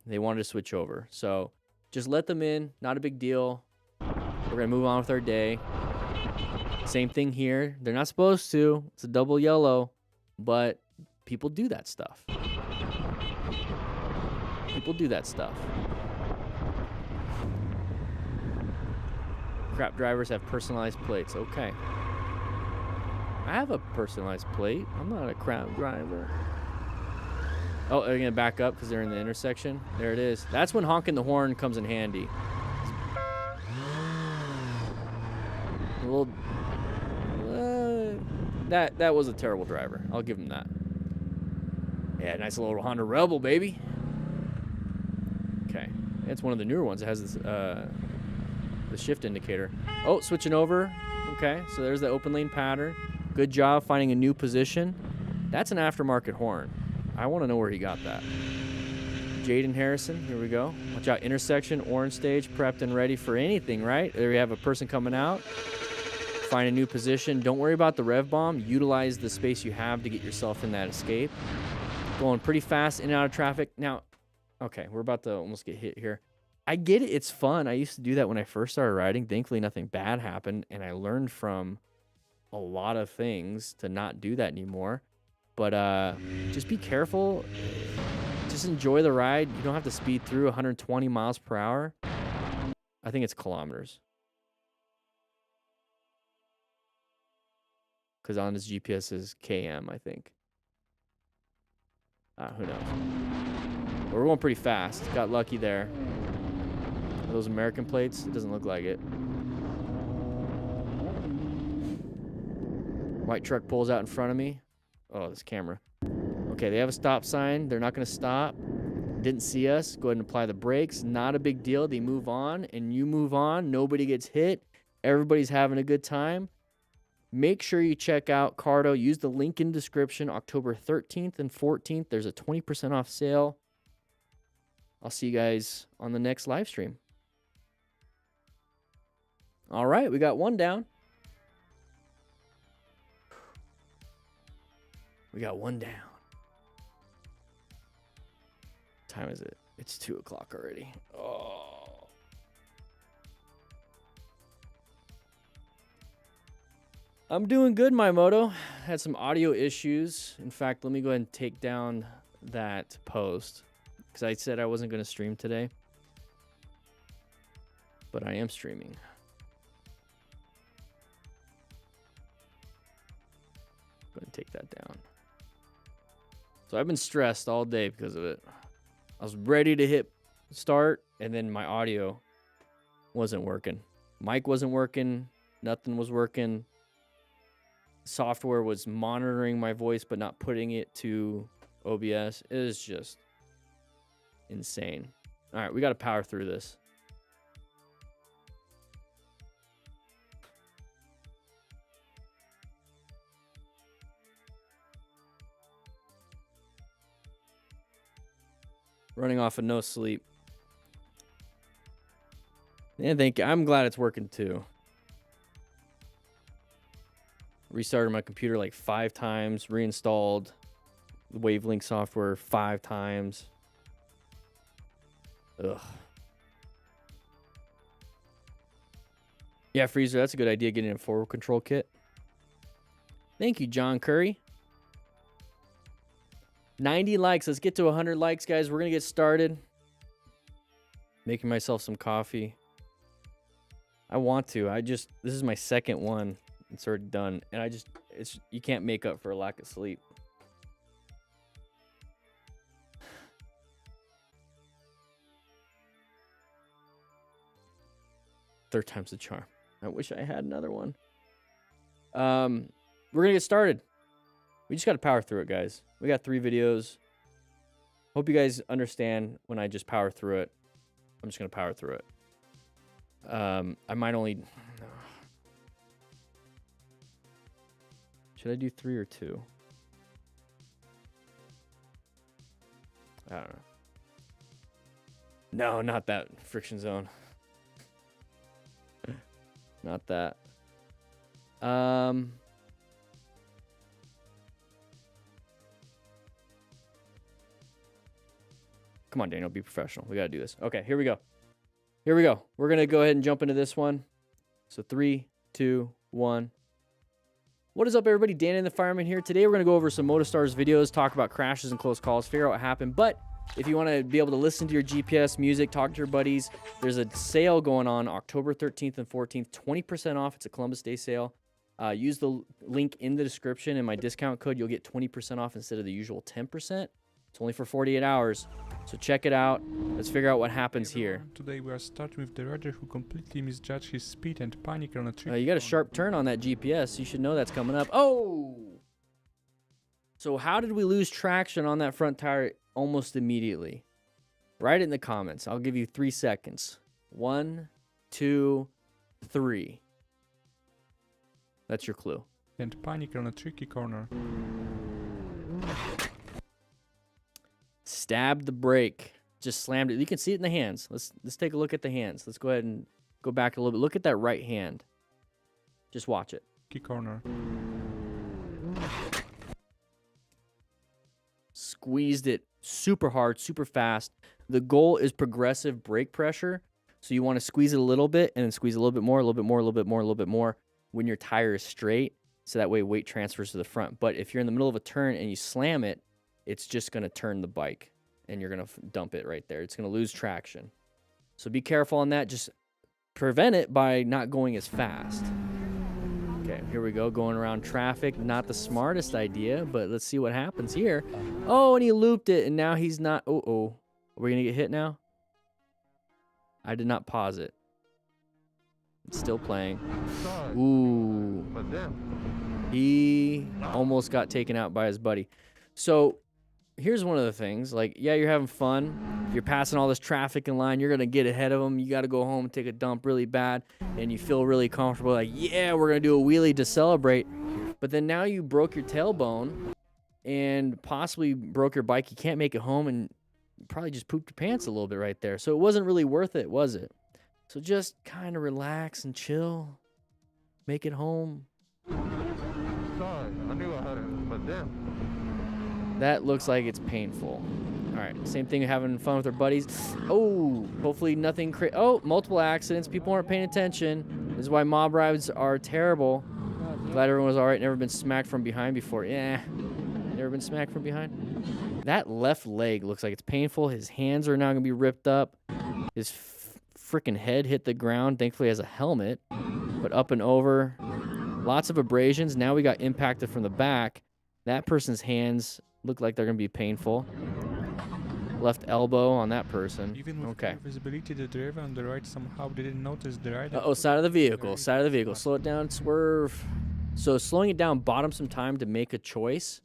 Speaker 1: They wanted to switch over. So just let them in. Not a big deal. We're going to move on with our day. Same thing here. They're not supposed to. It's a double yellow, but people do that stuff. People do that stuff. Crap drivers have personalized plates. Okay. I have a personalized plate. I'm not a crap driver. Oh, they're going to back up because they're in the intersection. There it is. That's when honking the horn comes in handy. A little... that was a terrible driver. I'll give him that. Yeah, nice little Honda Rebel, baby. Okay. It's one of the newer ones. It has this, the shift indicator. Oh, switching over. Okay, so there's the open lane pattern. Good job finding a new position. That's an aftermarket horn. I want to know where he got that. Jaden Harrison, here we go. Watch out, intersection, orange stage, prepped and ready for anything, right? There we have a person coming out. Find a new position. Don't worry about the rev bomb. Utilize the space you have to get yourself in that escape. Going pretty fast in and out of traffic. Now, okay, we're about to almost get hit here. I get it. It's fun. I used to do that when I first started riding. Thankfully, nothing bad happened, and I learned from a lot of things to not do that anymore. But just be careful. Just enjoy the ride. You don't have to speed through 120 miles per hour. I think it's kilometers. Because on his GPS is km, I think. Who knows? But we're going pretty fast. Got lucky there. Are those American plates? It doesn't look like it. White truck pulls out in front of me. Oh, this camera. Okay, they have a stop sign. They're not going to stop. Didn't see us. Go ahead and apply the brakes. Not a big deal. They move on, and you move on. Nobody gets hit. Everybody's having a good time. Make sure you check out Cardo. Use the link in description. October 13th and 14th. There's a 20% off sale. I'll see you guys on the next live stream. All right, we got one down. We got one down. What time is it? It's 2 o'clock already. Oh. I'm doing good, my moto. Had some audio issues. In fact, let me go ahead and take down that post because I said I wasn't going to stream today. But I am streaming. Go ahead and take that down. So I've been stressed all day because of it. I was ready to hit start, and then my audio wasn't working. Mic wasn't working. Nothing was working. Software was monitoring my voice, but not putting it to OBS. It is just insane. All right, we got to power through this. Running off of no sleep. And I'm glad it's working too. Restarted my computer like 5 times. Reinstalled the Wavelink software 5 times. Ugh. Yeah, Freezer, that's a good idea, getting a forward control kit. Thank you, John Curry. 90 likes. Let's get to 100 likes, guys. We're going to get started. Making myself some coffee. I want to. This is my second one. It's already done. And you can't make up for a lack of sleep. third time's the charm. I wish I had another one. We're gonna get started. We just gotta power through it, guys. We got 3 videos. Hope you guys understand when I just power through it. I'm just gonna power through it. I might only... Should I do 3 or 2? I don't know. No, not that friction zone. Not that. Come on, Daniel, be professional. We gotta do this. Okay, here we go. Here we go. We're gonna go ahead and jump into this one. So 3, 2, 1. What is up, everybody? DanDanTheFireman here. Today we're gonna go over some Motostars videos, talk about crashes and close calls, figure out what happened. But if you want to be able to listen to your GPS music, talk to your buddies, there's a sale going on October 13th and 14th, 20% off. It's a Columbus Day sale. Use the link in the description and my discount code. You'll get 20% off instead of the usual 10%. It's only for 48 hours. So check it out. Let's figure out what happens here.
Speaker 2: Today we are starting with the rider who completely misjudged his speed and panicked on a tree.
Speaker 1: You got a sharp turn on that GPS. You should know that's coming up. Oh! So how did we lose traction on that front tire almost immediately? Write it in the comments. I'll give you 3 seconds. 1, 2, 3. That's your clue.
Speaker 2: And panicked on a tricky corner.
Speaker 1: Stabbed the brake. Just slammed it. You can see it in the hands. Let's take a look at the hands. Let's go ahead and go back a little bit. Look at that right hand. Just watch it.
Speaker 2: Tricky corner.
Speaker 1: Squeezed it super hard, super fast. The goal is progressive brake pressure. So you want to squeeze it a little bit and then squeeze a little bit more, a little bit more, a little bit more, a little bit more when your tire is straight. So that way weight transfers to the front. But if you're in the middle of a turn and you slam it, it's just going to turn the bike and you're going to dump it right there. It's going to lose traction. So be careful on that. Just prevent it by not going as fast. Okay, here we go. Going around traffic. Not the smartest idea, but let's see what happens here. Oh, and he looped it, and now he's not. Uh-oh. Are we going to get hit now? I did not pause it. It's still playing. Ooh. He almost got taken out by his buddy. So here's one of the things. Like, yeah, you're having fun. You're passing all this traffic in line. You're going to get ahead of them. You got to go home and take a dump really bad. And you feel really comfortable. Like, yeah, we're going to do a wheelie to celebrate. But then now you broke your tailbone and possibly broke your bike. You can't make it home and probably just pooped your pants a little bit right there. So it wasn't really worth it, was it? So just kind of relax and chill. Make it home.
Speaker 4: Sorry, I knew I had it, but damn.
Speaker 1: That looks like it's painful. All right, same thing, having fun with our buddies. Oh, hopefully nothing oh, multiple accidents. People aren't paying attention. This is why mob rides are terrible. Glad everyone was all right. Never been smacked from behind before. Yeah, never been smacked from behind. That left leg looks like it's painful. His hands are now going to be ripped up. His freaking head hit the ground. Thankfully, he has a helmet, but up and over. Lots of abrasions. Now we got impacted from the back. That person's hands look like they're going to be painful. Left elbow on that person.
Speaker 2: Even with clear visibility, the driver on the right somehow didn't notice the rider.
Speaker 1: Uh-oh, side of the vehicle. Side of the vehicle. Slow it down, swerve. So slowing it down bought him some time to make a choice.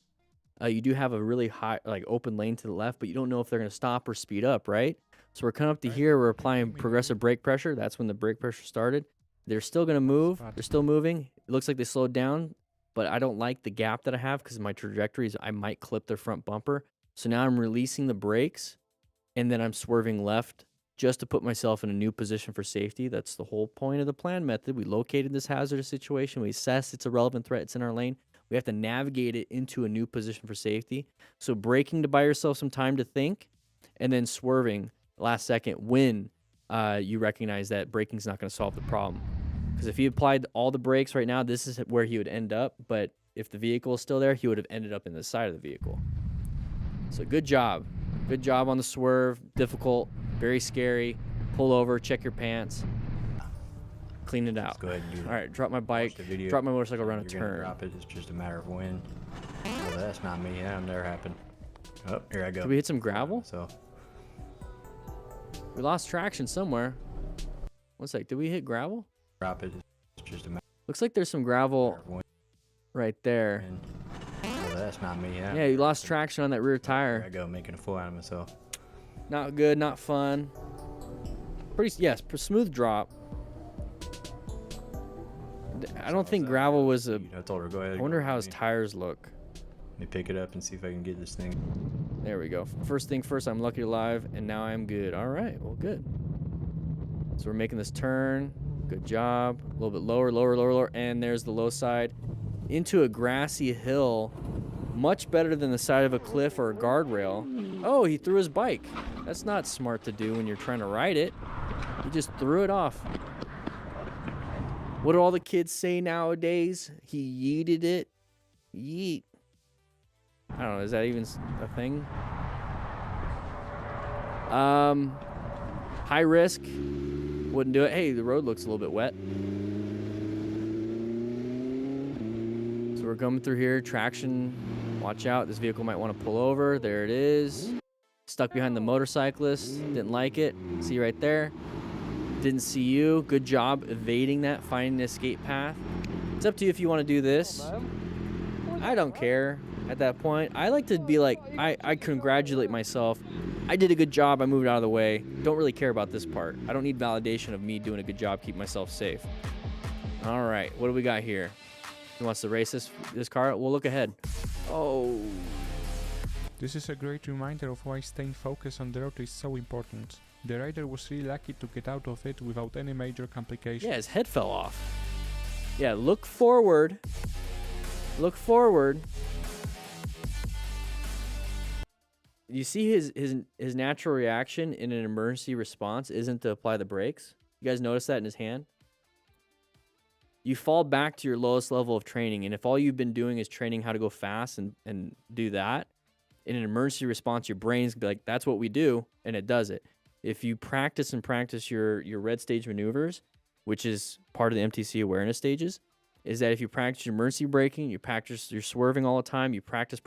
Speaker 1: You do have a really high, like, open lane to the left, but you don't know if they're going to stop or speed up, right? So we're coming up to here. We're applying progressive brake pressure. That's when the brake pressure started. They're still going to move. They're still moving. It looks like they slowed down, but I don't like the gap that I have because my trajectory is I might clip their front bumper. So now I'm releasing the brakes, and then I'm swerving left just to put myself in a new position for safety. That's the whole point of the plan method. We located this hazardous situation. We assess it's a relevant threat. It's in our lane. We have to navigate it into a new position for safety. So braking to buy yourself some time to think, and then swerving last second when you recognize that braking is not going to solve the problem. Because if he applied all the brakes right now, this is where he would end up. But if the vehicle is still there, he would have ended up in the side of the vehicle. So good job. Good job on the swerve. Difficult. Very scary. Pull over. Check your pants. Clean it out.
Speaker 5: Let's go ahead and do
Speaker 1: all right, drop my bike. Drop my motorcycle around a turn.
Speaker 5: Drop it. It's just a matter of when. Well, that's not me. That'll never happen. Oh, here I go.
Speaker 1: Did we hit some gravel?
Speaker 5: So
Speaker 1: we lost traction somewhere. One sec. Did we hit gravel?
Speaker 5: Drop it. It's just a matter
Speaker 1: Looks like there's some gravel
Speaker 5: of when.
Speaker 1: right there.
Speaker 5: Well, that's not me.
Speaker 1: Yeah, you lost traction on that rear
Speaker 5: Here
Speaker 1: tire.
Speaker 5: I go, making a fool out of myself.
Speaker 1: Not good, not fun. Yes, smooth drop. I don't think gravel was a.
Speaker 5: I told her, go ahead.
Speaker 1: I wonder how his tires look.
Speaker 5: Let me pick it up and see if I can get this thing.
Speaker 1: There we go. First thing first, I'm lucky alive, and now I'm good. All right, well, good. So we're making this turn. Good job. A little bit lower, lower, lower, lower, and there's the low side into a grassy hill. Much better than the side of a cliff or a guardrail. Oh, he threw his bike. That's not smart to do when you're trying to ride it. He just threw it off. What do all the kids say nowadays? He yeeted it. Yeet. I don't know. Is that even a thing? High risk. Wouldn't do it. Hey, the road looks a little bit wet. So we're coming through here. Traction. Watch out. This vehicle might want to pull over. There it is. Stuck behind the motorcyclist. Didn't like it. See right there. Didn't see you. Good job evading that, finding an escape path. It's up to you if you want to do this. I don't care at that point. I like to be like, I congratulate myself. I did a good job. I moved out of the way. Don't really care about this part. I don't need validation of me doing a good job, keep myself safe. All right, what do we got here? He wants to race this car? We'll look ahead. Oh.
Speaker 2: This is a great reminder of why staying focused on the road is so important. The rider was really lucky to get out of it without any major complications.
Speaker 1: Yeah, his head fell off. Yeah, look forward. Look forward. You see his natural reaction in an emergency response isn't to apply the brakes. You guys notice that in his hand? You fall back to your lowest level of training, and if all you've been doing is training how to go fast and do that, in an emergency response, your brain's gonna be like, that's what we do, and it does it. If you practice your red stage maneuvers, which is part of the MTC awareness stages, is that if you practice your emergency braking, you practice your swerving all the time, you practice,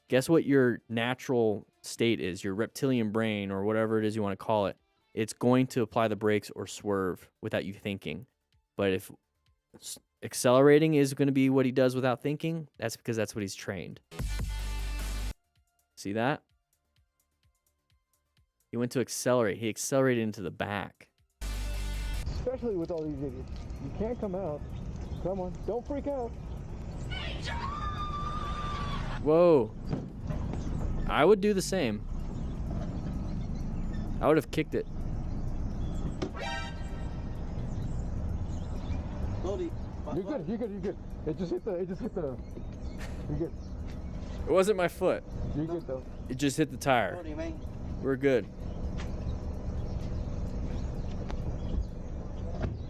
Speaker 1: guess what your natural state is, your reptilian brain or whatever it is you want to call it. It's going to apply the brakes or swerve without you thinking. But if accelerating is going to be what he does without thinking, that's because that's what he's trained. See that? He went to accelerate. He accelerated into the back.
Speaker 6: Especially with all these idiots. You can't come out. Come on, don't freak out.
Speaker 1: Whoa. I would do the same. I would have kicked it.
Speaker 6: You're good. It just hit the, you're good.
Speaker 1: It wasn't my foot.
Speaker 6: You're good though.
Speaker 1: It just hit the tire. We're good.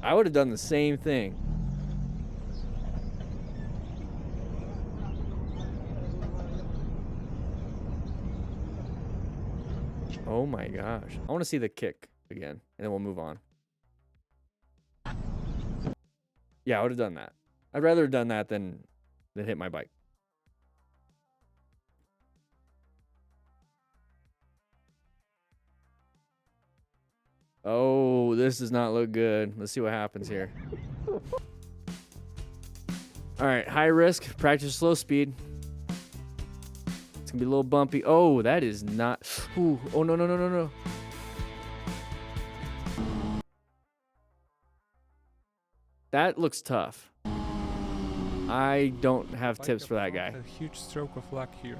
Speaker 1: I would have done the same thing. Oh my gosh. I want to see the kick again, and then we'll move on. Yeah, I would have done that. I'd rather have done that than hit my bike. Oh, this does not look good. Let's see what happens here. All right, high risk, practice slow speed. It's gonna be a little bumpy. Oh, that is not. Ooh. Oh, no. That looks tough. I don't have tips for that guy.
Speaker 2: A huge stroke of luck here.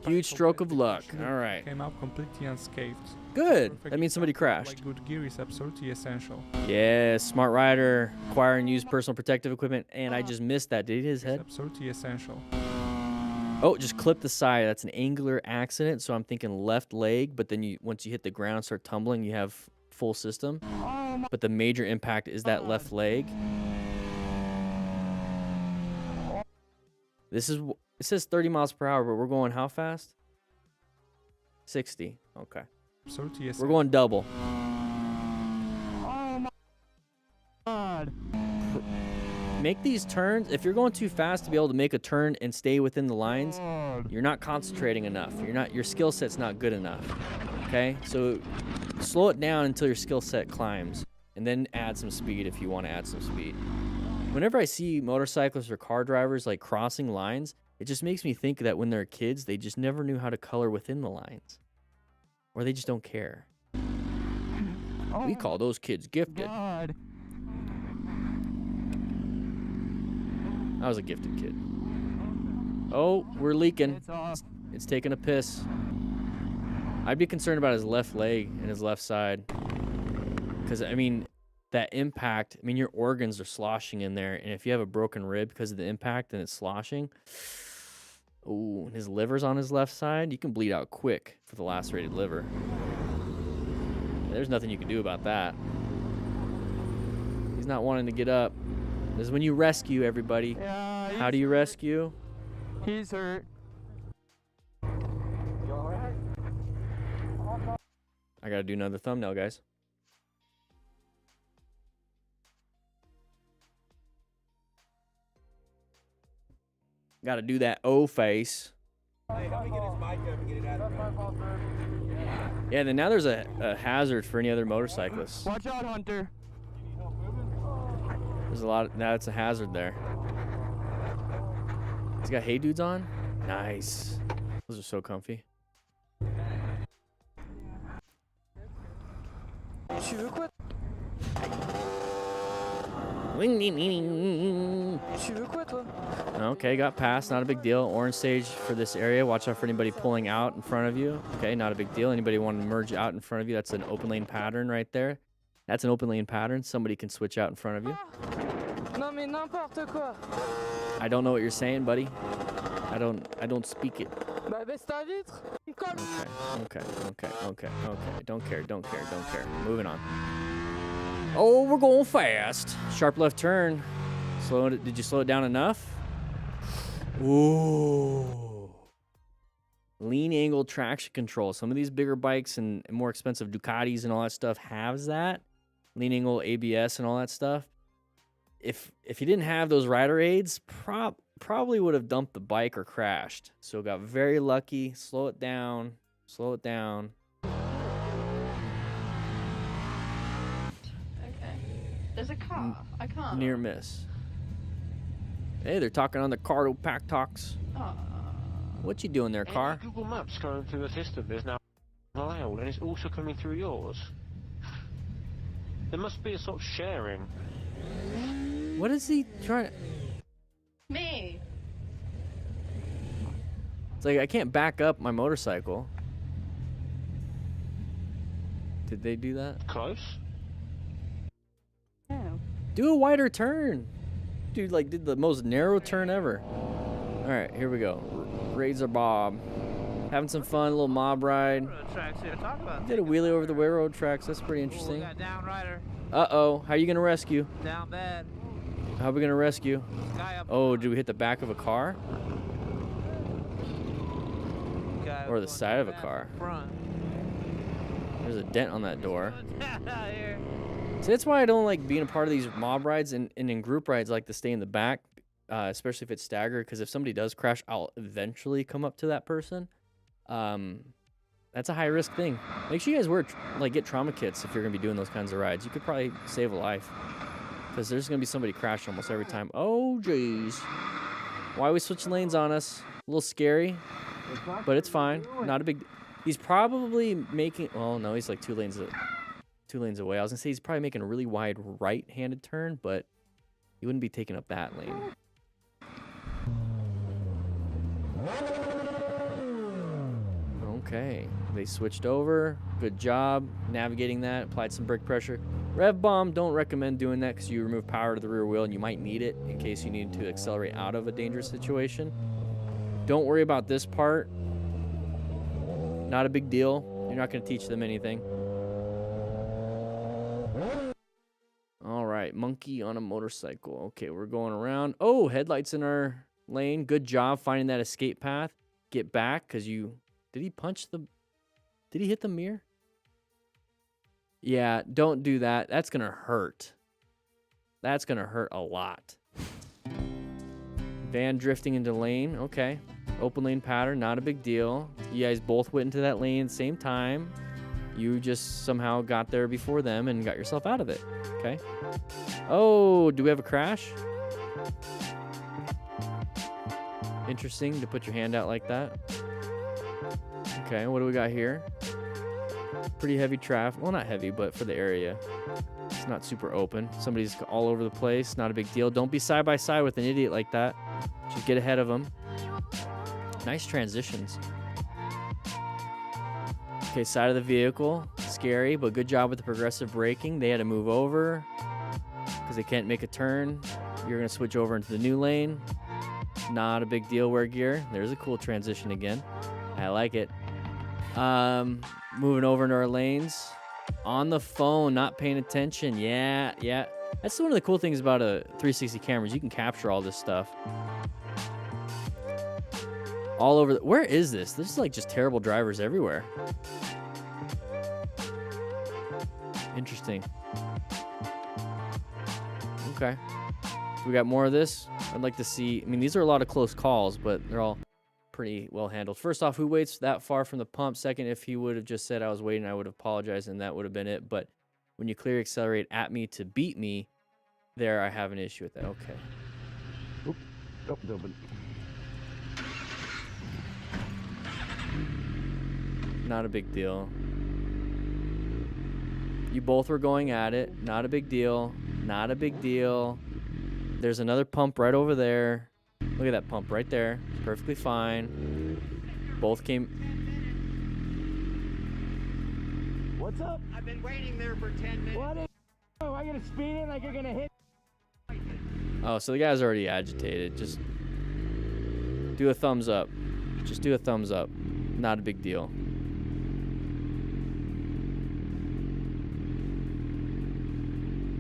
Speaker 1: Huge stroke of luck. All right.
Speaker 2: Came out completely unscathed.
Speaker 1: Good. That means somebody crashed.
Speaker 2: Like good gear is absolutely essential.
Speaker 1: Yeah, smart rider, acquire and use personal protective equipment. And I just missed that. Did he hit his head?
Speaker 2: Absolutely essential.
Speaker 1: Oh, just clip the side. That's an angular accident. So I'm thinking left leg, but then once you hit the ground, start tumbling, you have full system. But the major impact is that left leg. It says 30 miles per hour, but we're going how fast? 60. Okay.
Speaker 2: Absolutely
Speaker 1: We're going double.
Speaker 6: Oh my God.
Speaker 1: Make these turns. If you're going too fast to be able to make a turn and stay within the lines, you're not concentrating enough. Your skill set's not good enough. Okay? So slow it down until your skill set climbs. and then add some speed if you want to add some speed. Whenever I see motorcyclists or car drivers like crossing lines, it just makes me think that when they're kids, they just never knew how to color within the lines. Or they just don't care. We call those kids gifted.
Speaker 3: God.
Speaker 1: I was a gifted kid. Oh, we're leaking.
Speaker 3: It's off.
Speaker 1: It's taking a piss. I'd be concerned about his left leg and his left side. Because, I mean, that impact, I mean, your organs are sloshing in there. And if you have a broken rib because of the impact and it's sloshing, ooh, his liver's on his left side, you can bleed out quick for the lacerated liver. There's nothing you can do about that. He's not wanting to get up. This is when you rescue everybody.
Speaker 3: Yeah,
Speaker 1: How do you rescue?
Speaker 3: he's hurt.
Speaker 1: I gotta do another thumbnail, guys. Gotta do that O face. Yeah, then now there's a hazard for any other motorcyclists.
Speaker 3: Watch out, Hunter.
Speaker 1: There's a lot. Now it's a hazard there. He's got Hey Dudes on. Nice. Those are so comfy.
Speaker 3: Tu veux quoi? Tu veux quoi, toi?
Speaker 1: Okay, got passed. Not a big deal. Orange stage for this area. Watch out for anybody pulling out in front of you. Okay, not a big deal. Anybody want to merge out in front of you? That's an open lane pattern right there. That's an open lane pattern. Somebody can switch out in front of you.
Speaker 3: Non mais n'importe quoi.
Speaker 1: I don't know what you're saying, buddy. I don't speak it.
Speaker 3: Bah baisse ta vitre.
Speaker 1: Okay. Don't care. Moving on. Oh, we're going fast. Sharp left turn. Slow it. Did you slow it down enough? Ooh. Lean angle traction control. Some of these bigger bikes and more expensive Ducatis and all that stuff has that. Lean angle ABS and all that stuff. If you didn't have those rider aids, probably would have dumped the bike or crashed. So got very lucky. Slow it down.
Speaker 7: Okay. There's a car. I can't.
Speaker 1: Near miss. Hey, they're talking on the Cardo Pack Talks. What you doing there, car?
Speaker 8: Google Maps going through the system is now allowed, and it's also coming through yours. There must be a sort of sharing.
Speaker 1: What is he trying?
Speaker 7: Me.
Speaker 1: It's like I can't back up my motorcycle. Did they do that?
Speaker 8: Close.
Speaker 7: No.
Speaker 1: Do a wider turn. Dude, like, did the most narrow turn ever. All right, here we go. Razor Bob. Having some fun, a little mob ride. Did a wheelie over the railroad tracks. That's pretty interesting.
Speaker 3: Down rider.
Speaker 1: Uh-oh. How are you going to rescue?
Speaker 3: Down bad.
Speaker 1: How are we going to rescue?
Speaker 3: Guy up.
Speaker 1: Oh, did we hit the back of a car?
Speaker 3: Guy
Speaker 1: Or the side of a car?
Speaker 3: Front.
Speaker 1: There's a dent on that door.
Speaker 3: Here.
Speaker 1: So that's why I don't like being a part of these mob rides and in group rides. I like to stay in the back, especially if it's staggered. Because if somebody does crash, I'll eventually come up to that person. That's a high risk thing. Make sure you guys get trauma kits if you're gonna be doing those kinds of rides. You could probably save a life. Because there's gonna be somebody crash almost every time. Oh jeez. Why are we switching lanes on us? A little scary, but it's fine. Not a big. He's probably making. Oh no, he's like 2 lanes away. I was gonna say he's probably making a really wide right-handed turn, but he wouldn't be taking up that lane. Okay, they switched over. Good job navigating that. Applied some brake pressure. Rev bomb, don't recommend doing that because you remove power to the rear wheel and you might need it in case you need to accelerate out of a dangerous situation. Don't worry about this part. Not a big deal. You're not going to teach them anything. All right, monkey on a motorcycle. Okay, we're going around. Oh, headlights in our lane. Good job finding that escape path. Get back because you... Did he hit the mirror? Yeah, don't do that. That's going to hurt. That's going to hurt a lot. Van drifting into lane. Okay. Open lane pattern, not a big deal. You guys both went into that lane at the same time. You just somehow got there before them and got yourself out of it. Okay. Oh, do we have a crash? Interesting to put your hand out like that. Okay, what do we got here? Pretty heavy traffic. Well, not heavy, but for the area. It's not super open. Somebody's all over the place. Not a big deal. Don't be side by side with an idiot like that. Just get ahead of them. Nice transitions. Okay, side of the vehicle. Scary, but good job with the progressive braking. They had to move over because they can't make a turn. You're going to switch over into the new lane. Not a big deal, wear gear. There's a cool transition again. I like it. Moving over into our lanes. On the phone, not paying attention. Yeah. That's one of the cool things about a 360 cameras. You can capture all this stuff. All over. Where is this? This is like just terrible drivers everywhere. Interesting. Okay. We got more of this. I'd like to see. I mean, these are a lot of close calls, but they're all pretty well handled. First off, who waits that far from the pump? Second, if he would have just said I was waiting, I would have apologized, and that would have been it. But when you clear accelerate at me to beat me, there I have an issue with that. Okay.
Speaker 6: Oop. Oh, it's open.
Speaker 1: Not a big deal. You both were going at it. Not a big deal. Not a big deal. There's another pump right over there. Look at that pump right there. It's perfectly fine. Both came.
Speaker 6: What's up?
Speaker 3: I've been waiting there for 10 minutes.
Speaker 6: What is... Oh, I gotta speed in like you're gonna hit...
Speaker 1: Oh, so the guy's already agitated. Just do a thumbs up. Just do a thumbs up. Not a big deal.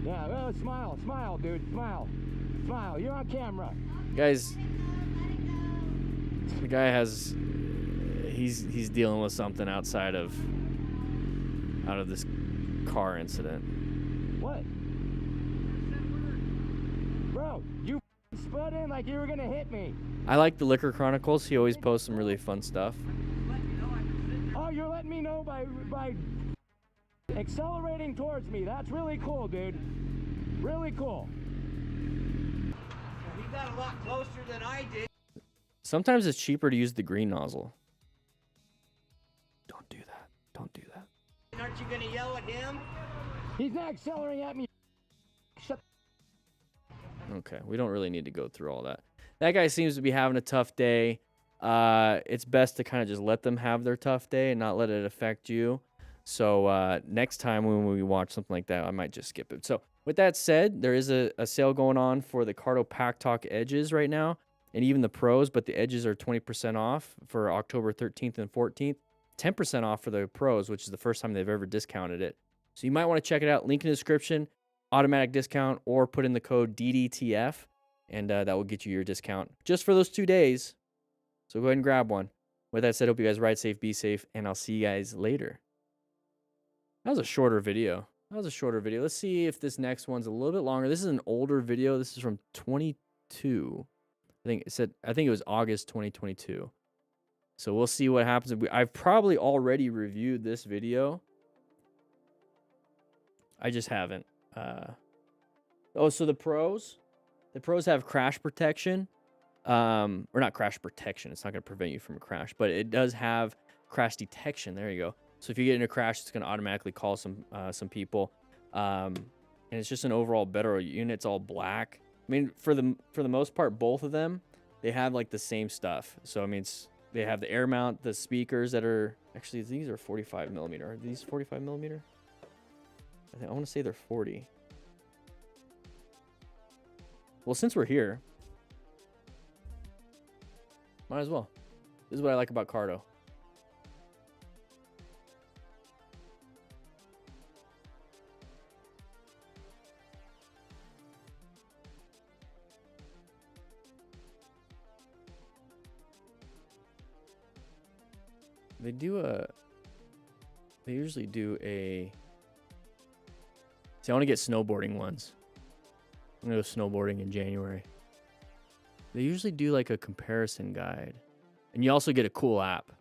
Speaker 6: Yeah, well, smile, smile, dude, smile. Smile, you're on camera.
Speaker 1: Guys, the guy has... He's dealing with something out of this car incident.
Speaker 6: What? Bro, you spud in like you were gonna hit me.
Speaker 1: I like the Liquor Chronicles. He always posts some really fun stuff.
Speaker 6: Oh, you're letting me know by accelerating towards me. That's really cool, dude. Really cool.
Speaker 3: He got a lot closer than I did.
Speaker 1: Sometimes it's cheaper to use the green nozzle. Don't do that. Don't do that.
Speaker 3: Aren't you gonna yell at him?
Speaker 6: He's not accelerating at me. Shut.
Speaker 1: Okay, we don't really need to go through all that. That guy seems to be having a tough day. It's best to kind of just let them have their tough day and not let it affect you. So next time when we watch something like that, I might just skip it. So with that said, there is a sale going on for the Cardo Pack Talk Edges right now, and even the Pros, but the Edges are 20% off for October 13th and 14th. 10% off for the Pros, which is the first time they've ever discounted it. So you might want to check it out. Link in the description, automatic discount, or put in the code DDTF, and that will get you your discount just for those 2 days. So go ahead and grab one. With that said, hope you guys ride safe, be safe, and I'll see you guys later. That was a shorter video. Let's see if this next one's a little bit longer. This is an older video. This is from 22. I think it was August 2022. So we'll see what happens. I've probably already reviewed this video. I just haven't. So the Pros have crash protection. Or not crash protection. It's not going to prevent you from a crash, but it does have crash detection. There you go. So if you get in a crash, it's going to automatically call some people. And it's just an overall better unit. It's all black. I mean, for the most part, both of them, they have like the same stuff. So I mean, they have the air mount, the speakers that are actually, these are 45 millimeter. Are these 45 millimeter? I want to say they're 40. Well, since we're here, might as well. This is what I like about Cardo. They usually do a... See, I want to get snowboarding ones. I'm going to go snowboarding in January. They usually do like a comparison guide. And you also get a cool app.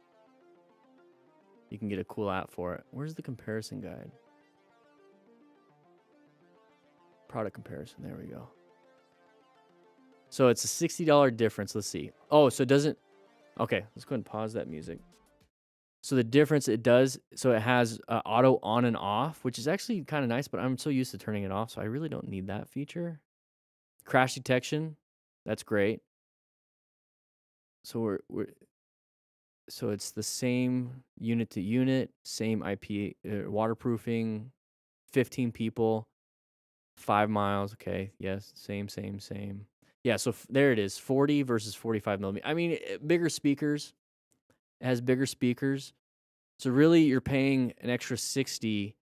Speaker 1: You can get a cool app for it. Where's the comparison guide? Product comparison. There we go. So it's a $60 difference. Let's see. Oh, so it doesn't. Okay, let's go ahead and pause that music. So the difference it does, so it has auto on and off, which is actually kind of nice, but I'm so used to turning it off, so I really don't need that feature. Crash detection, that's great. So so it's the same unit to unit, same IP, waterproofing, 15 people, 5 miles. Okay, yes, same. Yeah, so there it is, 40 versus 45 millimeter. I mean, bigger speakers. It has bigger speakers. So really, you're paying an extra 60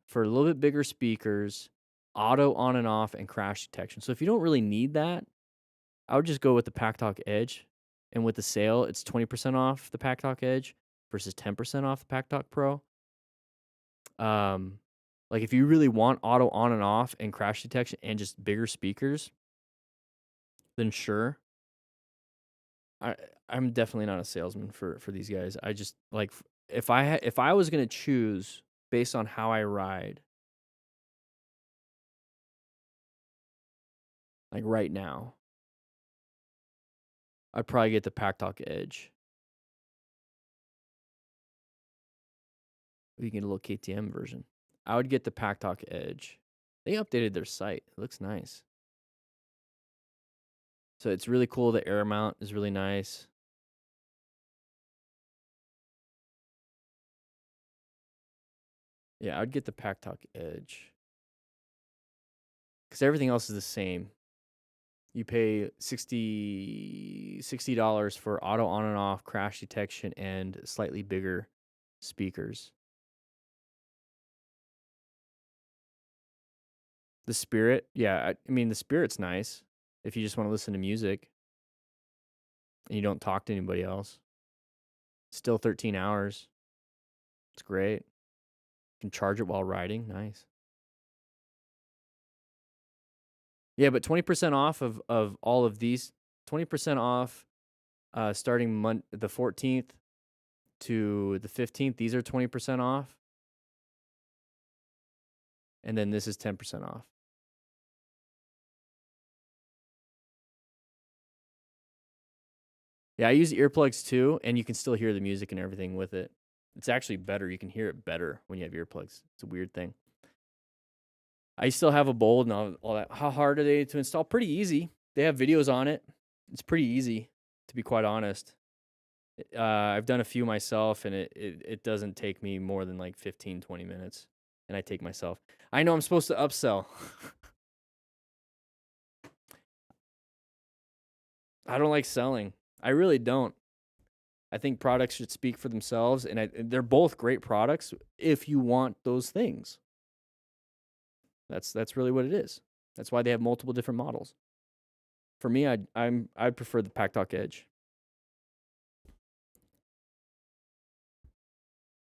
Speaker 1: for a little bit bigger speakers, auto on and off, and crash detection. So if you don't really need that, I would just go with the PackTalk Edge. And with the sale, it's 20% off the PackTalk Edge versus 10% off the PackTalk Pro. Like if you really want auto on and off and crash detection and just bigger speakers, then sure. I'm definitely not a salesman for these guys. I just like if I was gonna choose based on how I ride, like right now, I'd probably get the PackTalk Edge. You can get a little KTM version. I would get the PackTalk Edge. They updated their site. It looks nice. So it's really cool. The air mount is really nice. Yeah, I'd get the PackTalk Edge. Because everything else is the same. You pay $60 for auto on and off, crash detection, and slightly bigger speakers. The Spirit, yeah, I mean, the Spirit's nice if you just want to listen to music and you don't talk to anybody else. Still 13 hours. It's great. You can charge it while riding. Nice. Yeah, but 20% off of all of these. 20% off starting the 14th to the 15th. These are 20% off. And then this is 10% off. Yeah, I use earplugs too, and you can still hear the music and everything with it. It's actually better. You can hear it better when you have earplugs. It's a weird thing. I still have a Bold and all that. How hard are they to install? Pretty easy. They have videos on it. It's pretty easy, to be quite honest. I've done a few myself, and it doesn't take me more than like 15, 20 minutes. And I take myself. I know I'm supposed to upsell. I don't like selling. I really don't. I think products should speak for themselves, and they're both great products if you want those things. That's really what it is. That's why they have multiple different models. For me, I'd prefer the PackTalk Edge.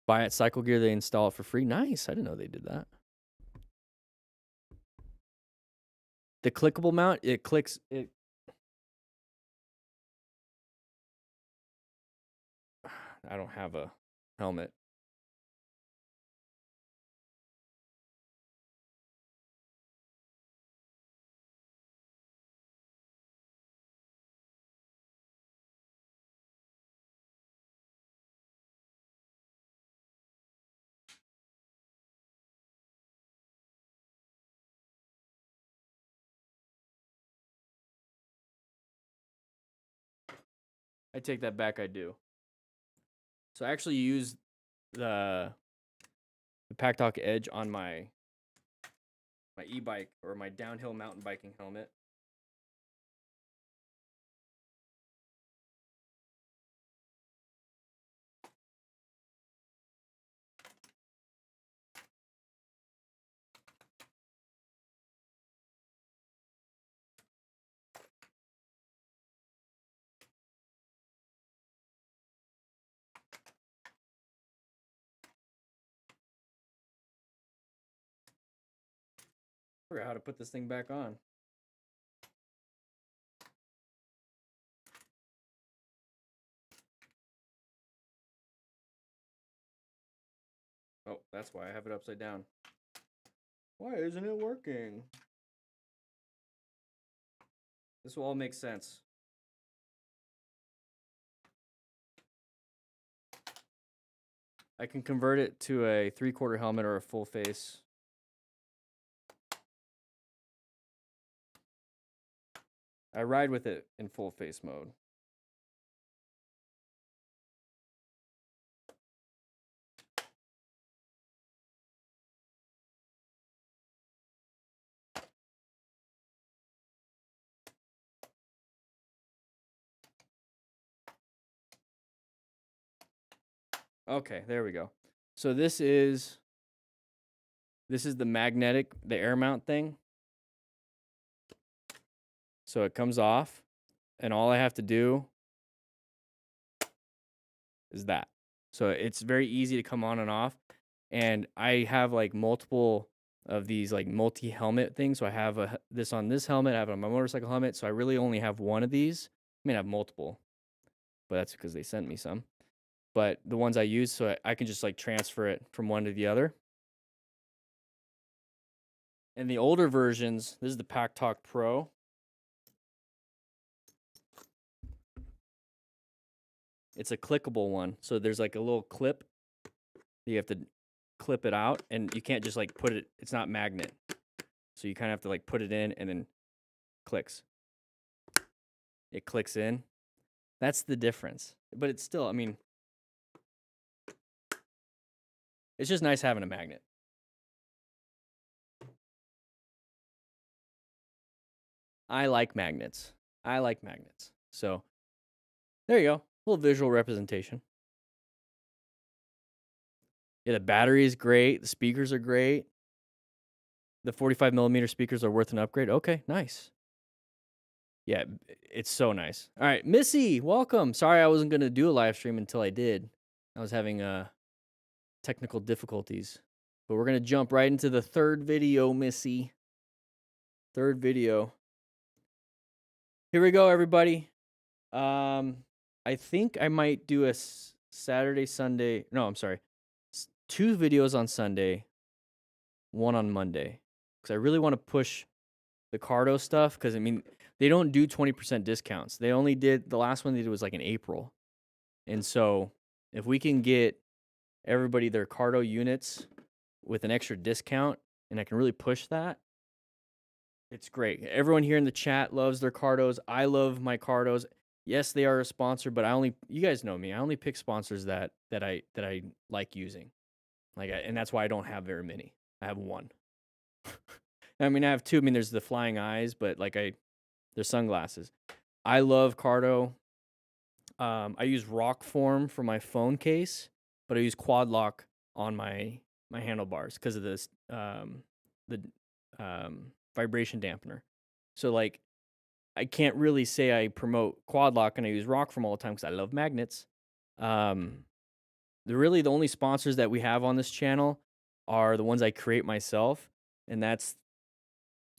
Speaker 1: Buy it Cycle Gear, they install it for free. Nice. I didn't know they did that. The clickable mount, it clicks it. I don't have a helmet. I take that back, I do. So I actually use the PackTalk Edge on my e-bike or my downhill mountain biking helmet. I forgot how to put this thing back on. That's why I have it upside down. Why isn't it working? This will all make sense. I can convert it to a 3/4 helmet or a full face. I ride with it in full face mode. Okay, there we go. So this is the magnetic, the air mount thing. So it comes off, and all I have to do is that. So it's very easy to come on and off. And I have like multiple of these like multi-helmet things. So I have this on this helmet, I have it on my motorcycle helmet. So I really only have one of these. I mean, I have multiple, but that's because they sent me some. But the ones I use, so I can just like transfer it from one to the other. And the older versions, this is the Pack Talk Pro. It's a clickable one. So there's like a little clip. You have to clip it out, and you can't just like put it, it's not magnet. So you kind of have to like put it in and then clicks. It clicks in. That's the difference. But it's still, I mean, it's just nice having a magnet. I like magnets. So there you go. A little visual representation. Yeah, the battery is great. The speakers are great. The 45mm speakers are worth an upgrade. Okay, nice. Yeah, it's so nice. All right, Missy, welcome. Sorry I wasn't going to do a live stream until I did. I was having technical difficulties. But we're going to jump right into the third video, Missy. Third video. Here we go, everybody. I think I might do a Saturday, Sunday. No, I'm sorry. 2 videos on Sunday, 1 on Monday. Because I really want to push the Cardo stuff. Because, I mean, they don't do 20% discounts. They only did, the last one they did was like in April. And so if we can get everybody their Cardo units with an extra discount, and I can really push that, it's great. Everyone here in the chat loves their Cardos. I love my Cardos. Yes, they are a sponsor, but you guys know me. I only pick sponsors that I like using. And that's why I don't have very many. I have 1. I mean, I have 2. I mean, there's the Flying Eyes, but there's sunglasses. I love Cardo. I use rock form for my phone case, but I use quad lock on my handlebars because of this the vibration dampener. So I can't really say I promote quad lock and I use rock form all the time because I love magnets. The only sponsors that we have on this channel are the ones I create myself, and that's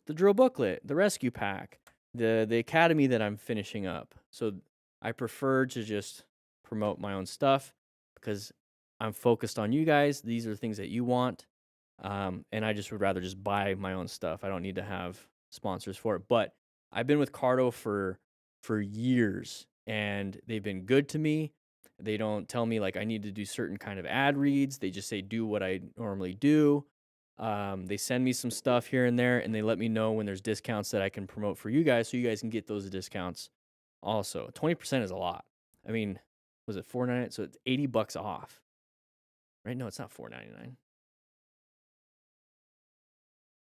Speaker 1: the drill booklet, the rescue pack, the academy that I'm finishing up. So I prefer to just promote my own stuff because I'm focused on you guys. These are things that you want, and I just would rather just buy my own stuff. I don't need to have sponsors for it. But I've been with Cardo for years, and they've been good to me. They don't tell me I need to do certain kind of ad reads. They just say do what I normally do. They send me some stuff here and there, and they let me know when there's discounts that I can promote for you guys, so you guys can get those discounts also. 20% is a lot. I mean, was it $4.99? So it's $80 off, right? No, it's not $4.99.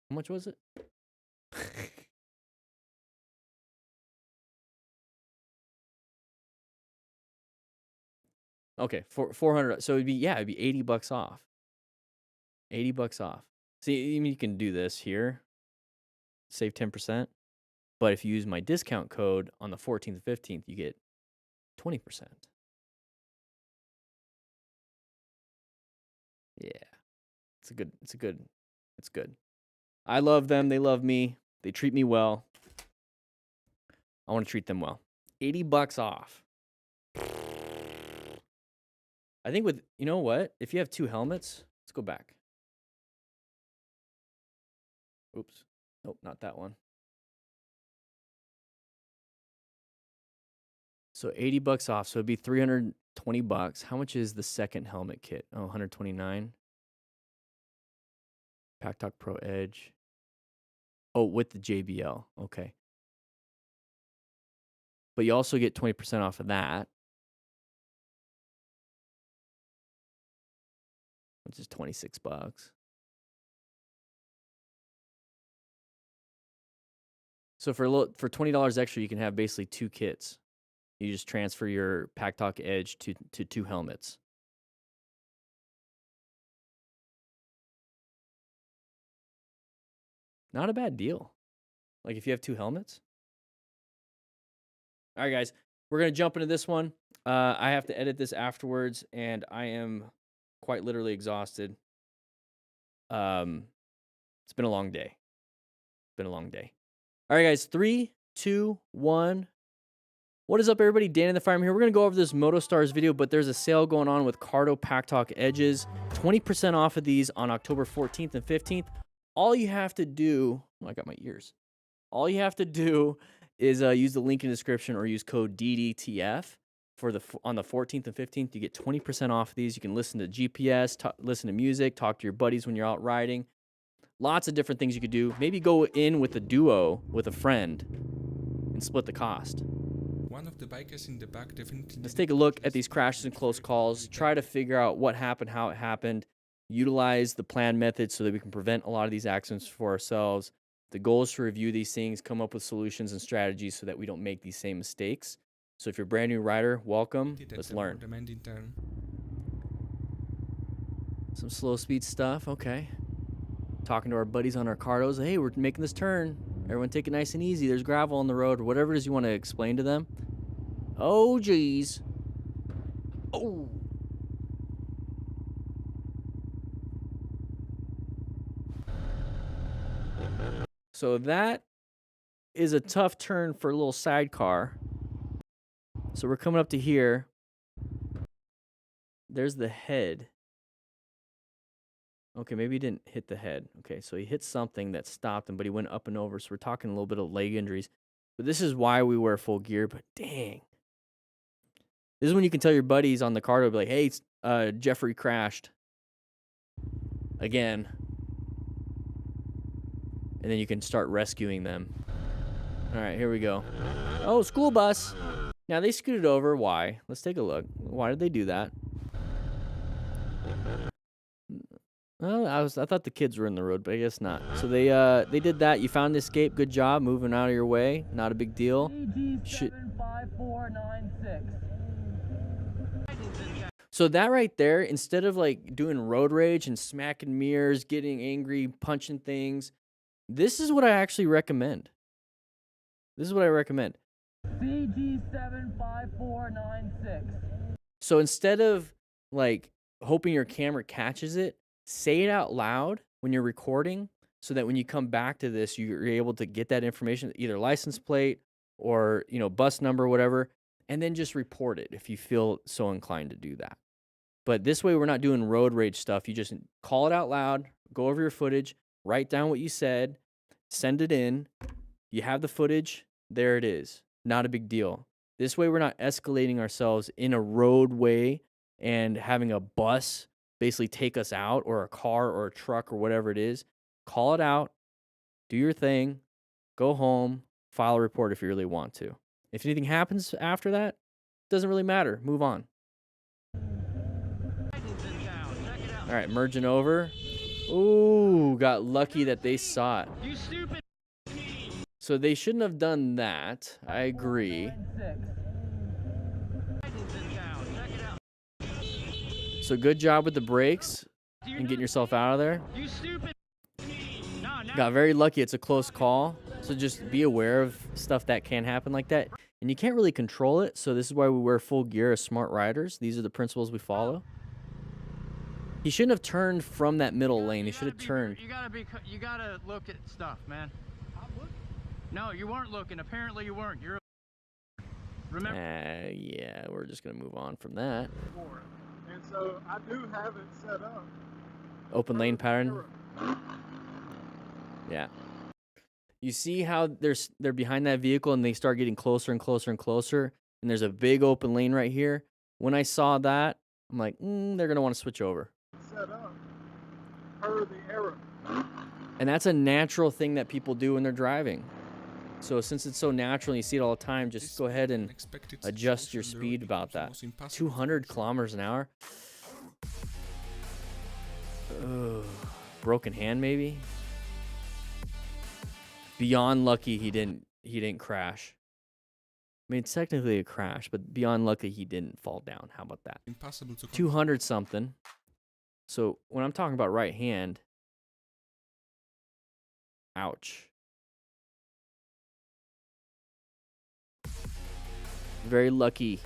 Speaker 1: How much was it? Okay, 400. So it'd be $80 off. $80 off. See, I mean, you can do this here, save 10%. But if you use my discount code on the 14th and 15th, you get 20%. Yeah, it's good. I love them. They love me. They treat me well. I want to treat them well. $80 off. I think you know what? If you have 2 helmets, let's go back. Oops. Nope, not that one. So 80 bucks off. So it'd be 320 bucks. How much is the second helmet kit? Oh, 129. Pack Talk Pro Edge. Oh, with the JBL. Okay. But you also get 20% off of that, which is 26 bucks. So for $20 extra, you can have basically 2 kits. You just transfer your Pack Talk Edge to 2 helmets. Not a bad deal. Like if you have 2 helmets. All right, guys, we're going to jump into this one. I have to edit this afterwards, and I am quite literally exhausted. It's been a long day. All right, guys, 3, 2, 1. What is up, everybody? DanDanTheFireman here. We're going to go over this MotoStars video, but there's a sale going on with Cardo Pack Talk Edges. 20% off of these on October 14th and 15th. All you have to do... Oh, I got my ears. All you have to do is use the link in the description or use code DDTF on the 14th and 15th. You get 20% off of these. You can listen to GPS, listen to music, talk to your buddies when you're out riding. Lots of different things you could do. Maybe go in with a duo with a friend and split the cost.
Speaker 2: One of the bikers in the back definitely.
Speaker 1: Let's take a look at these crashes and close calls. Try to figure out what happened, how it happened. Utilize the plan method so that we can prevent a lot of these accidents for ourselves. The goal is to review these things, come up with solutions and strategies so that we don't make these same mistakes. So if you're a brand new rider, welcome. Let's learn. Some slow speed stuff. Okay. Talking to our buddies on our cardos. Hey, we're making this turn. Everyone take it nice and easy. There's gravel on the road or whatever it is you want to explain to them. Oh, geez. Oh. So that is a tough turn for a little sidecar. So we're coming up to here. There's the head. Okay, maybe he didn't hit the head. Okay, so he hit something that stopped him, but he went up and over. So we're talking a little bit of leg injuries. But this is why we wear full gear. But dang. This is when you can tell your buddies on the car, be like, hey, Jeffrey crashed. Again. And then you can start rescuing them. All right, here we go. Oh, school bus. Now, they scooted over. Why? Let's take a look. Why did they do that? Well, I thought the kids were in the road, but I guess not. So they did that. You found the escape. Good job. Moving out of your way. Not a big deal. So that right there, instead of like doing road rage and smacking mirrors, getting angry, punching things, this is what I actually recommend. This is what I recommend. CG75496. So instead of like hoping your camera catches it, say it out loud when you're recording so that when you come back to this, you're able to get that information, either license plate or, bus number, whatever, and then just report it if you feel so inclined to do that. But this way, we're not doing road rage stuff. You just call it out loud, go over your footage, write down what you said, send it in. You have the footage. There it is. Not a big deal. This way, we're not escalating ourselves in a roadway and having a bus basically take us out, or a car or a truck or whatever it is. Call it out. Do your thing. Go home. File a report if you really want to. If anything happens after that, doesn't really matter. Move on. All right, merging over. Ooh, got lucky that they saw it. You stupid. So they shouldn't have done that. I agree. So good job with the brakes and getting yourself out of there. You stupid. Got very lucky. It's a close call. So just be aware of stuff that can happen like that. And you can't really control it. So this is why we wear full gear as smart riders. These are the principles we follow. He shouldn't have turned from that middle lane. He should have turned.
Speaker 3: You gotta look at stuff, man. No, you weren't looking. Apparently you weren't. You're remember.
Speaker 1: Yeah, we're just gonna move on from that.
Speaker 9: And so I do have it set up.
Speaker 1: Open lane pattern. Yeah. You see how they're behind that vehicle and they start getting closer and closer and closer, and there's a big open lane right here. When I saw that, I'm like, they're gonna want to switch over.
Speaker 9: Set up per the error.
Speaker 1: And that's a natural thing that people do when they're driving. So since it's so natural and you see it all the time, just go ahead and adjust your speed about that. 200 kilometers an hour. Ugh. Broken hand maybe. Beyond lucky he didn't crash. I mean, it's technically a crash, but beyond lucky he didn't fall down. How about that? 200 something. So when I'm talking about right hand, ouch. Very lucky.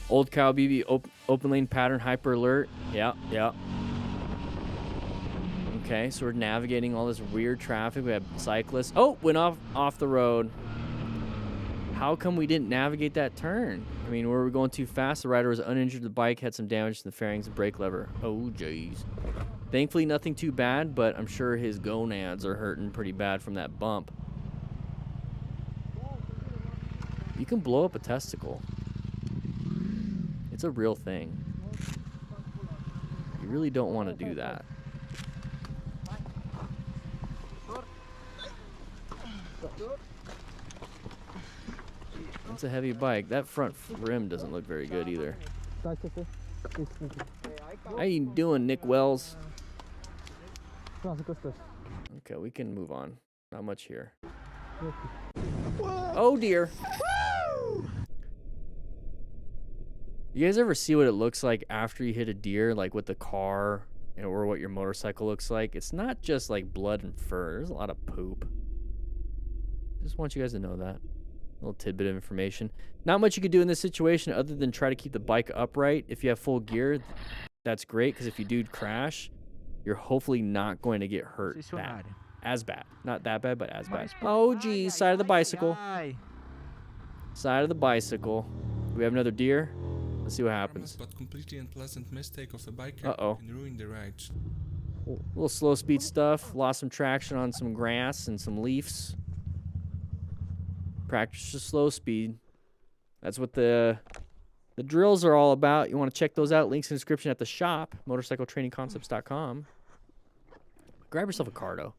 Speaker 1: Old cow BB open lane pattern hyper alert. Yeah. Okay, so we're navigating all this weird traffic. We have cyclists. Oh, went off the road. How come we didn't navigate that turn? I mean, were we going too fast? The rider was uninjured. The bike had some damage to the fairings and brake lever. Oh, jeez. Thankfully, nothing too bad, but I'm sure his gonads are hurting pretty bad from that bump. You can blow up a testicle. It's a real thing. You really don't want to do that. It's a heavy bike. That front rim doesn't look very good either. How you doing, Nick Wells? Okay, we can move on. Not much here. Oh dear. You guys ever see what it looks like after you hit a deer, like with the car, or what your motorcycle looks like? It's not just like blood and fur. There's a lot of poop. Just want you guys to know that. A little tidbit of information. Not much you could do in this situation other than try to keep the bike upright. If you have full gear, that's great, because if you do crash, you're hopefully not going to get hurt as bad. Not that bad, but as bad. Oh, geez. Side of the bicycle. Side of the bicycle. Do we have another deer? Let's see what happens.
Speaker 2: But completely unpleasant mistake of a biker
Speaker 1: Uh-oh.
Speaker 2: can ruin the ride.
Speaker 1: A little slow speed stuff. Lost some traction on some grass and some leaves. Practice the slow speed. That's what the drills are all about. You want to check those out. Links in the description at the shop, motorcycletrainingconcepts.com. Grab yourself a cardo.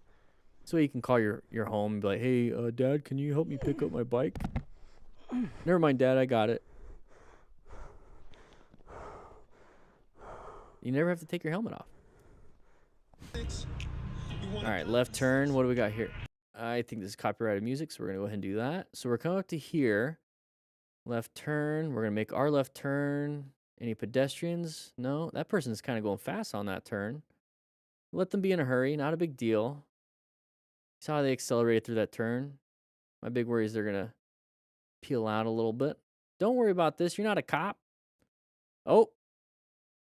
Speaker 1: So you can call your home and be like, hey, Dad, can you help me pick up my bike? Never mind, Dad, I got it. You never have to take your helmet off. All right, left turn. What do we got here? I think this is copyrighted music, so we're going to go ahead and do that. So we're coming up to here. Left turn. We're going to make our left turn. Any pedestrians? No, that person's kind of going fast on that turn. Let them be in a hurry. Not a big deal. See how they accelerated through that turn? My big worry is they're going to peel out a little bit. Don't worry about this. You're not a cop. Oh,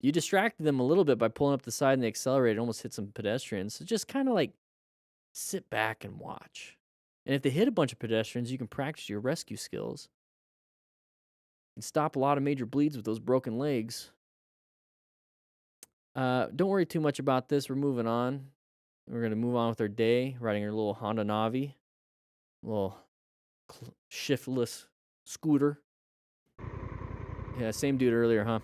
Speaker 1: you distracted them a little bit by pulling up the side and they accelerated. Almost hit some pedestrians. So just kind of like sit back and watch. And if they hit a bunch of pedestrians, you can practice your rescue skills. You can stop a lot of major bleeds with those broken legs. Don't worry too much about this. We're moving on. We're going to move on with our day, riding our little Honda Navi. Little shiftless scooter. Yeah, same dude earlier, huh?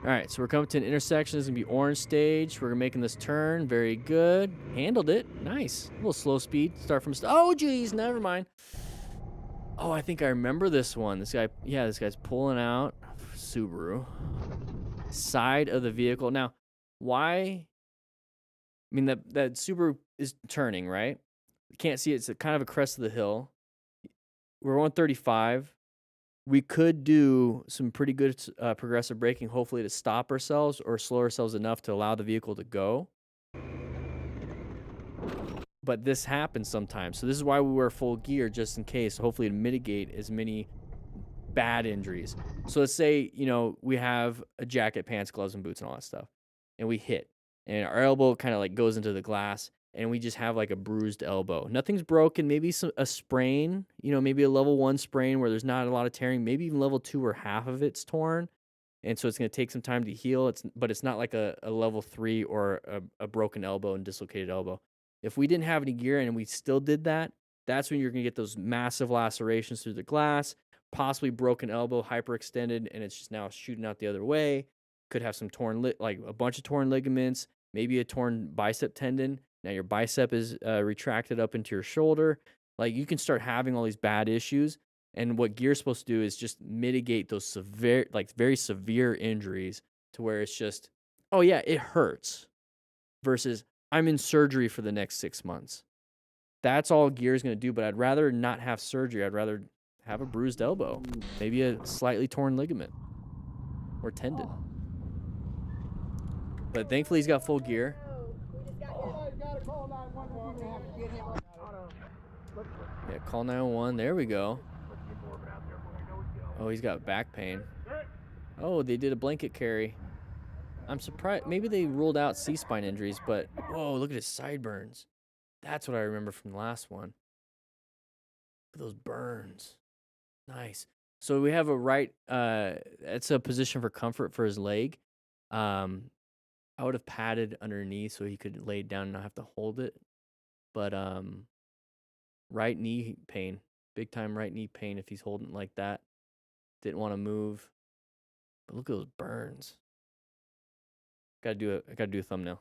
Speaker 1: All right, so we're coming to an intersection. This is going to be orange stage. We're making this turn. Very good. Handled it. Nice. A little slow speed. Start from... Oh, geez. Never mind. Oh, I think I remember this one. This guy... Yeah, this guy's pulling out. Subaru. Side of the vehicle. Now, why... I mean, that Subaru is turning, right? You can't see it. It's kind of a crest of the hill. We're on 35. We could do some pretty good progressive braking, hopefully to stop ourselves or slow ourselves enough to allow the vehicle to go. But this happens sometimes. So this is why we wear full gear, just in case, hopefully to mitigate as many bad injuries. So let's say, we have a jacket, pants, gloves, and boots and all that stuff. And we hit. And our elbow kind of like goes into the glass. And we just have like a bruised elbow. Nothing's broken. Maybe a sprain, maybe a level 1 sprain where there's not a lot of tearing. Maybe even level 2 where half of it's torn. and so it's going to take some time to heal. But it's not like a level 3 or a broken elbow and dislocated elbow. If we didn't have any gear and we still did that, that's when you're going to get those massive lacerations through the glass, possibly broken elbow, hyperextended, and it's just now shooting out the other way. Could have some torn, like a bunch of torn ligaments, maybe a torn bicep tendon. Now your bicep is retracted up into your shoulder. Like, you can start having all these bad issues. And what gear is supposed to do is just mitigate those severe, like very severe injuries to where it's just, oh yeah, it hurts, versus I'm in surgery for the next 6 months. That's all gear is going to do, but I'd rather not have surgery. I'd rather have a bruised elbow, maybe a slightly torn ligament or tendon. But thankfully he's got full gear. Yeah, call 911. There we go. Oh, he's got back pain. Oh, they did a blanket carry. I'm surprised. Maybe they ruled out C-spine injuries, but whoa, look at his sideburns. That's what I remember from the last one. Look at those burns. Nice. So we have a right, it's a position for comfort for his leg. I would have padded underneath so he could lay it down and not have to hold it. But right knee pain, big time right knee pain if he's holding it like that. Didn't want to move. But look at those burns. I gotta do a thumbnail.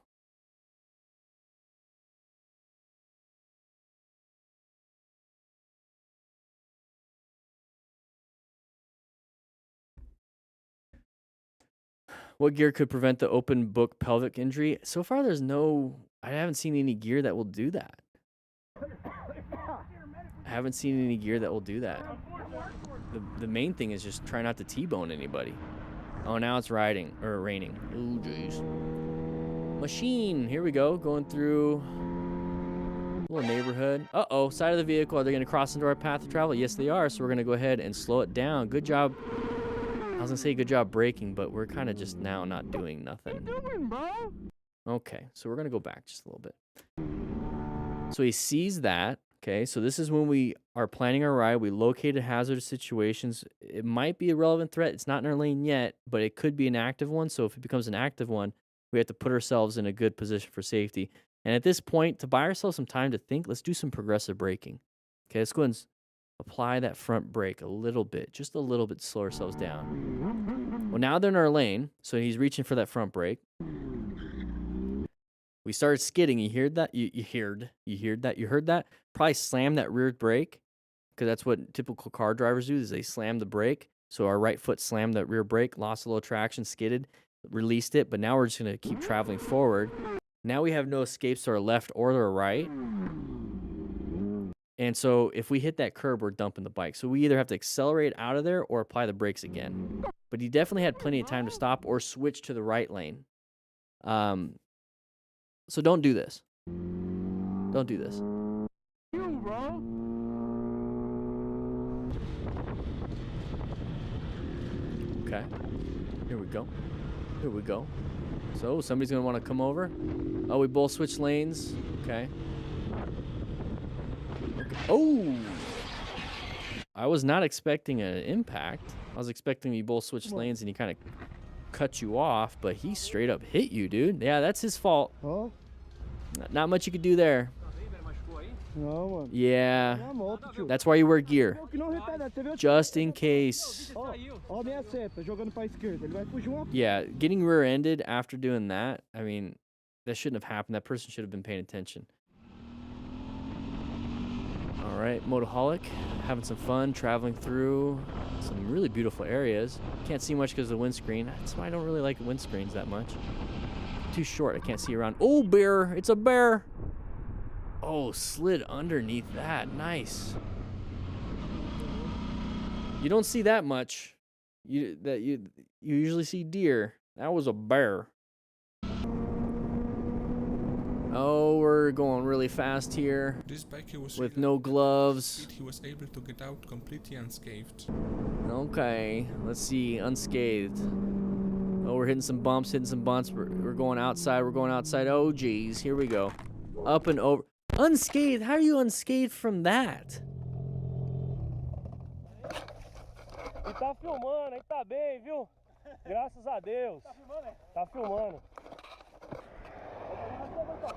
Speaker 1: What gear could prevent the open book pelvic injury? So far, I haven't seen any gear that will do that. I haven't seen any gear that will do that. The main thing is just try not to T-bone anybody. Oh, now it's raining. Oh, jeez. Machine. Here we go. Going through a little neighborhood. Uh-oh. Side of the vehicle. Are they going to cross into our path of travel? Yes, they are. So we're going to go ahead and slow it down. Good job. I was going to say good job braking, but we're kind of just now not doing nothing. What you doing, bro? Okay. So we're going to go back just a little bit. So he sees that. Okay, so this is when we are planning our ride. We located hazardous situations. It might be a relevant threat. It's not in our lane yet, but it could be an active one. So if it becomes an active one, we have to put ourselves in a good position for safety. And at this point, to buy ourselves some time to think, let's do some progressive braking. Okay, let's go ahead and apply that front brake a little bit, just a little bit to slow ourselves down. Well, now they're in our lane, so he's reaching for that front brake. We started skidding. You heard that? You heard that? Probably slam that rear brake, because that's what typical car drivers do, is they slam the brake. So our right foot slammed that rear brake, lost a little traction, skidded, released it, but now we're just going to keep traveling forward. Now we have no escapes to our left or to our right. And so if we hit that curb, we're dumping the bike. So we either have to accelerate out of there or apply the brakes again. But he definitely had plenty of time to stop or switch to the right lane. So don't do this. Don't do this.
Speaker 6: You, bro.
Speaker 1: Okay. Here we go. Here we go. So somebody's going to want to come over. Oh, we both switch lanes. Okay. Oh! I was not expecting an impact. I was expecting you both switch lanes and he kind of cut you off, but he straight up hit you, dude. Yeah, that's his fault.
Speaker 6: Oh.
Speaker 1: Not much you could do there. Yeah. That's why you wear gear. Just in case. Yeah, getting rear-ended after doing that, I mean, that shouldn't have happened. That person should have been paying attention. All right, Motoholic, having some fun traveling through some really beautiful areas. Can't see much because of the windscreen. That's why I don't really like windscreens that much. Too short, I can't see around. Oh, bear, it's a bear. Oh, slid underneath that, nice. You don't see that much. You usually see deer. That was a bear. Oh, we're going really fast here.
Speaker 2: This biker was
Speaker 1: with no gloves.
Speaker 2: He was able to get out completely unscathed.
Speaker 1: Okay, let's see, unscathed. Oh, we're hitting some bumps, We're going outside, Oh, geez, here we go. Up and over. Unscathed? How are you unscathed from that?
Speaker 6: Tá filmando, aí tá bem, viu? Graças a Deus. Tá filmando.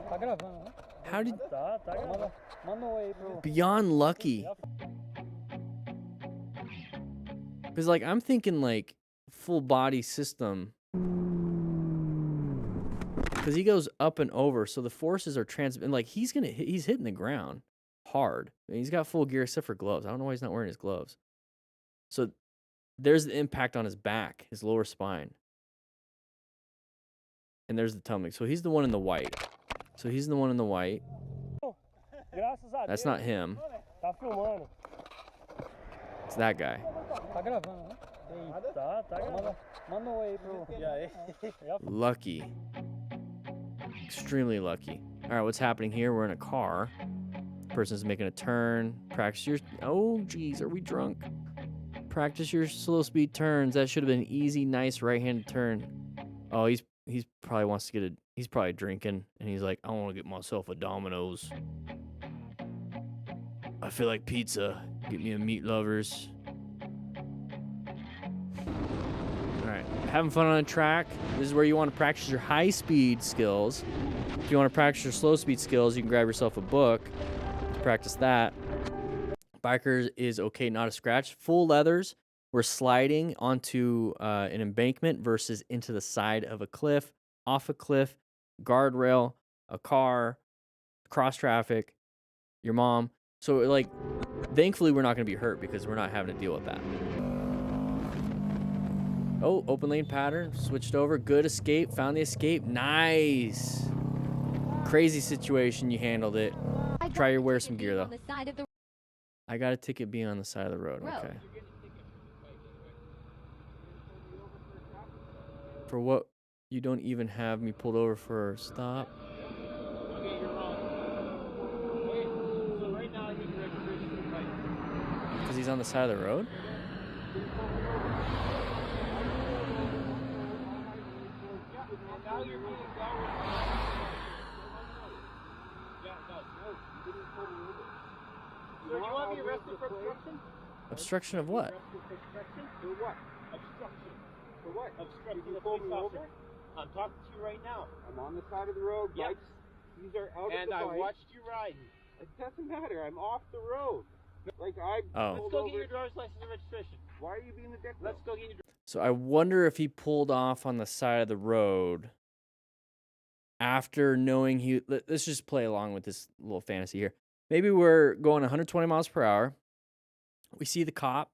Speaker 6: Tá gravando, né?
Speaker 1: How did
Speaker 6: Tá gravando. Manda um aí pro...
Speaker 1: beyond lucky? Because like I'm thinking like full body system. Because he goes up and over, so the forces are and like he's hitting the ground hard. I mean, he's got full gear except for gloves. I don't know why he's not wearing his gloves. So there's the impact on his back, his lower spine. And there's the tumbling. So he's the one in the white. That's not him.
Speaker 6: Tá filmando.
Speaker 1: It's that guy.
Speaker 6: Tá gravando, né? Tá gravando. Manda um aí pro... E aí?
Speaker 1: Lucky. Extremely lucky. All right, what's happening here? We're in a car. Person's making a turn. Practice your... Oh, geez, are we drunk? Practice your slow speed turns. That should have been an easy, nice right-handed turn. Oh, he's probably wants to get a... He's probably drinking, and he's like, I want to get myself a Domino's. I feel like pizza. Get me a Meat Lovers. Alright, having fun on a track. This is where you want to practice your high-speed skills. If you want to practice your slow-speed skills, you can grab yourself a book to practice that. Bikers is okay, not a scratch. Full leathers. We're sliding onto an embankment versus into the side of a cliff, off a cliff, guardrail, a car, cross traffic, your mom. So, like, thankfully, we're not going to be hurt because we're not having to deal with that. Oh, open lane pattern. Switched over. Good escape. Found the escape. Nice. Crazy situation. You handled it. Try to wear some gear, though. I got a ticket being on the side of the road. Okay. For what? You don't even have me pulled over for a stop? Because he's on the side of the road?
Speaker 3: So you want to be arrested for obstruction?
Speaker 1: Obstruction of what?
Speaker 3: For what? Obstruction. For what? Obstructing the police officer? I'm talking to you right now.
Speaker 9: I'm on the side of the road.
Speaker 3: Yep.
Speaker 9: Bikes, these are out
Speaker 3: And
Speaker 9: of the
Speaker 3: I
Speaker 9: bike.
Speaker 3: watched you riding.
Speaker 9: It doesn't matter. I'm off the road. Like I.
Speaker 1: Oh.
Speaker 3: Let's go get your driver's license and registration.
Speaker 9: Why are you being a dick?
Speaker 3: Let's go get your.
Speaker 1: So I wonder if he pulled off on the side of the road after knowing he... Let's just play along with this little fantasy here. Maybe we're going 120 miles per hour. We see the cop.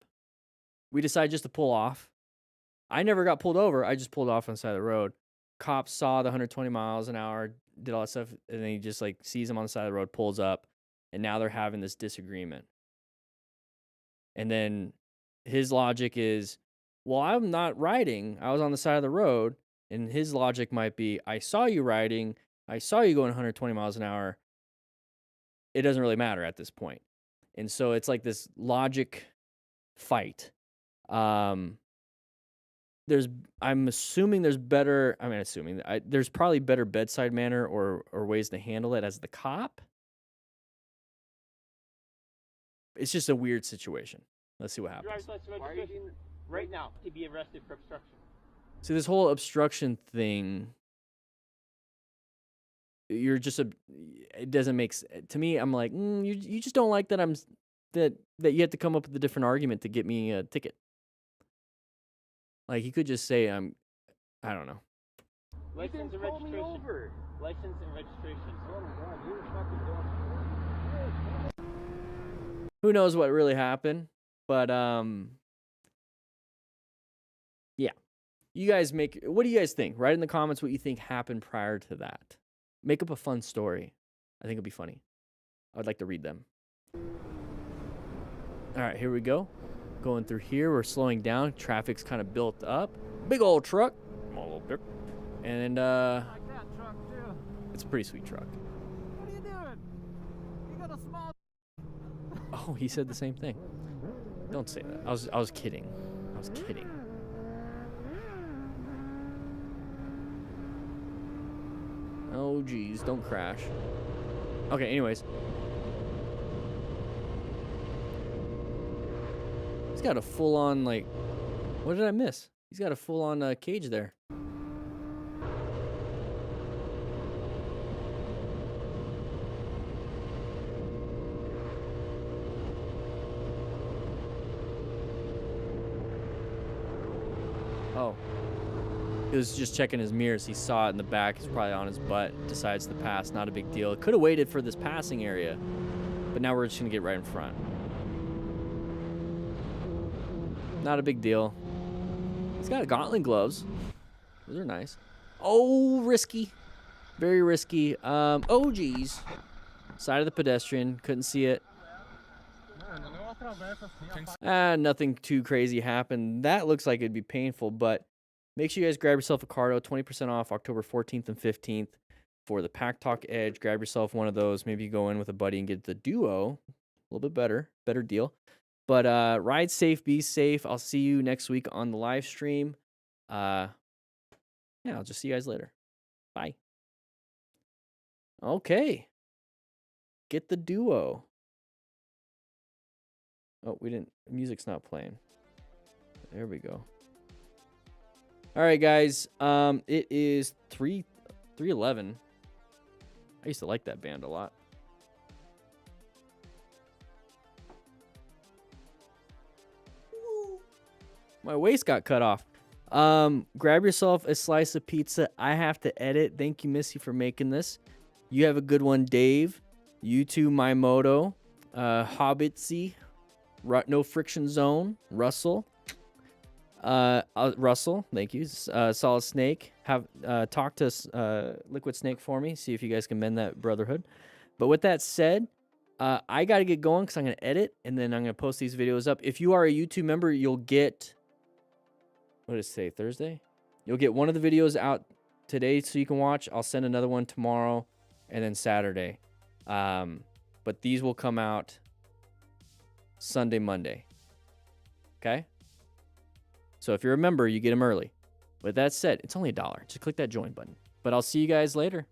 Speaker 1: We decide just to pull off. I never got pulled over. I just pulled off on the side of the road. Cop saw the 120 miles an hour, did all that stuff, and then he just like sees him on the side of the road, pulls up, and now they're having this disagreement. And then his logic is, well, I'm not riding. I was on the side of the road. And his logic might be, I saw you riding. I saw you going 120 miles an hour. It doesn't really matter at this point. And so it's like this logic fight. I'm assuming there's better, there's probably better bedside manner or ways to handle it as the cop. It's just a weird situation. Let's see what happens.
Speaker 3: Driver's license and registration right now to be arrested for obstruction.
Speaker 1: See, this whole obstruction thing, you're just it doesn't make to me. I'm like, you just don't like that that you have to come up with a different argument to get me a ticket. Like he could just say I don't know.
Speaker 3: License and registration. License and registration.
Speaker 9: Oh my God, you're fucking doing.
Speaker 1: Who knows what really happened? But yeah. You guys what do you guys think? Write in the comments what you think happened prior to that. Make up a fun story. I think it'll be funny. I would like to read them. All right, here we go. Going through here, we're slowing down. Traffic's kind of built up. Big old truck. Small little bit. And
Speaker 3: Like that truck too.
Speaker 1: it's a pretty sweet truck.
Speaker 3: What are you doing? You got a small.
Speaker 1: Oh, he said the same thing. Don't say that. I was kidding. I was kidding. Oh, geez. Don't crash. Okay, anyways. He's got a full-on, like... What did I miss? He's got a full-on cage there. Oh. He was just checking his mirrors. He saw it in the back. He's probably on his butt. Decides to pass. Not a big deal. Could have waited for this passing area. But now we're just going to get right in front. Not a big deal. He's got gauntlet gloves. Those are nice. Oh, risky. Very risky. Oh, geez. Side of the pedestrian. Couldn't see it. Nothing too crazy happened. That looks like it'd be painful, but make sure you guys grab yourself a Cardo. 20% off October 14th and 15th for the Pack Talk Edge. Grab yourself one of those. Maybe you go in with a buddy and get the Duo. A little bit better deal. But ride safe, be safe. I'll see you next week on the live stream. Yeah, I'll just see you guys later. Bye. Okay. Get the Duo. Oh, we didn't. Music's not playing. There we go. All right, guys. It is 3:11. I used to like that band a lot. My waist got cut off. Grab yourself a slice of pizza. I have to edit. Thank you, Missy, for making this. You have a good one, Dave. You too, My Moto. Hobbitsy. No Friction Zone. Russell. Russell, thank you. Solid Snake. Talk to Liquid Snake for me. See if you guys can mend that brotherhood. But with that said, I got to get going because I'm going to edit, and then I'm going to post these videos up. If you are a YouTube member, you'll get... What did it say? Thursday? You'll get one of the videos out today so you can watch. I'll send another one tomorrow and then Saturday. But these will come out Sunday, Monday. Okay? So if you're a member, you get them early. With that said, it's only $1. Just click that join button. But I'll see you guys later.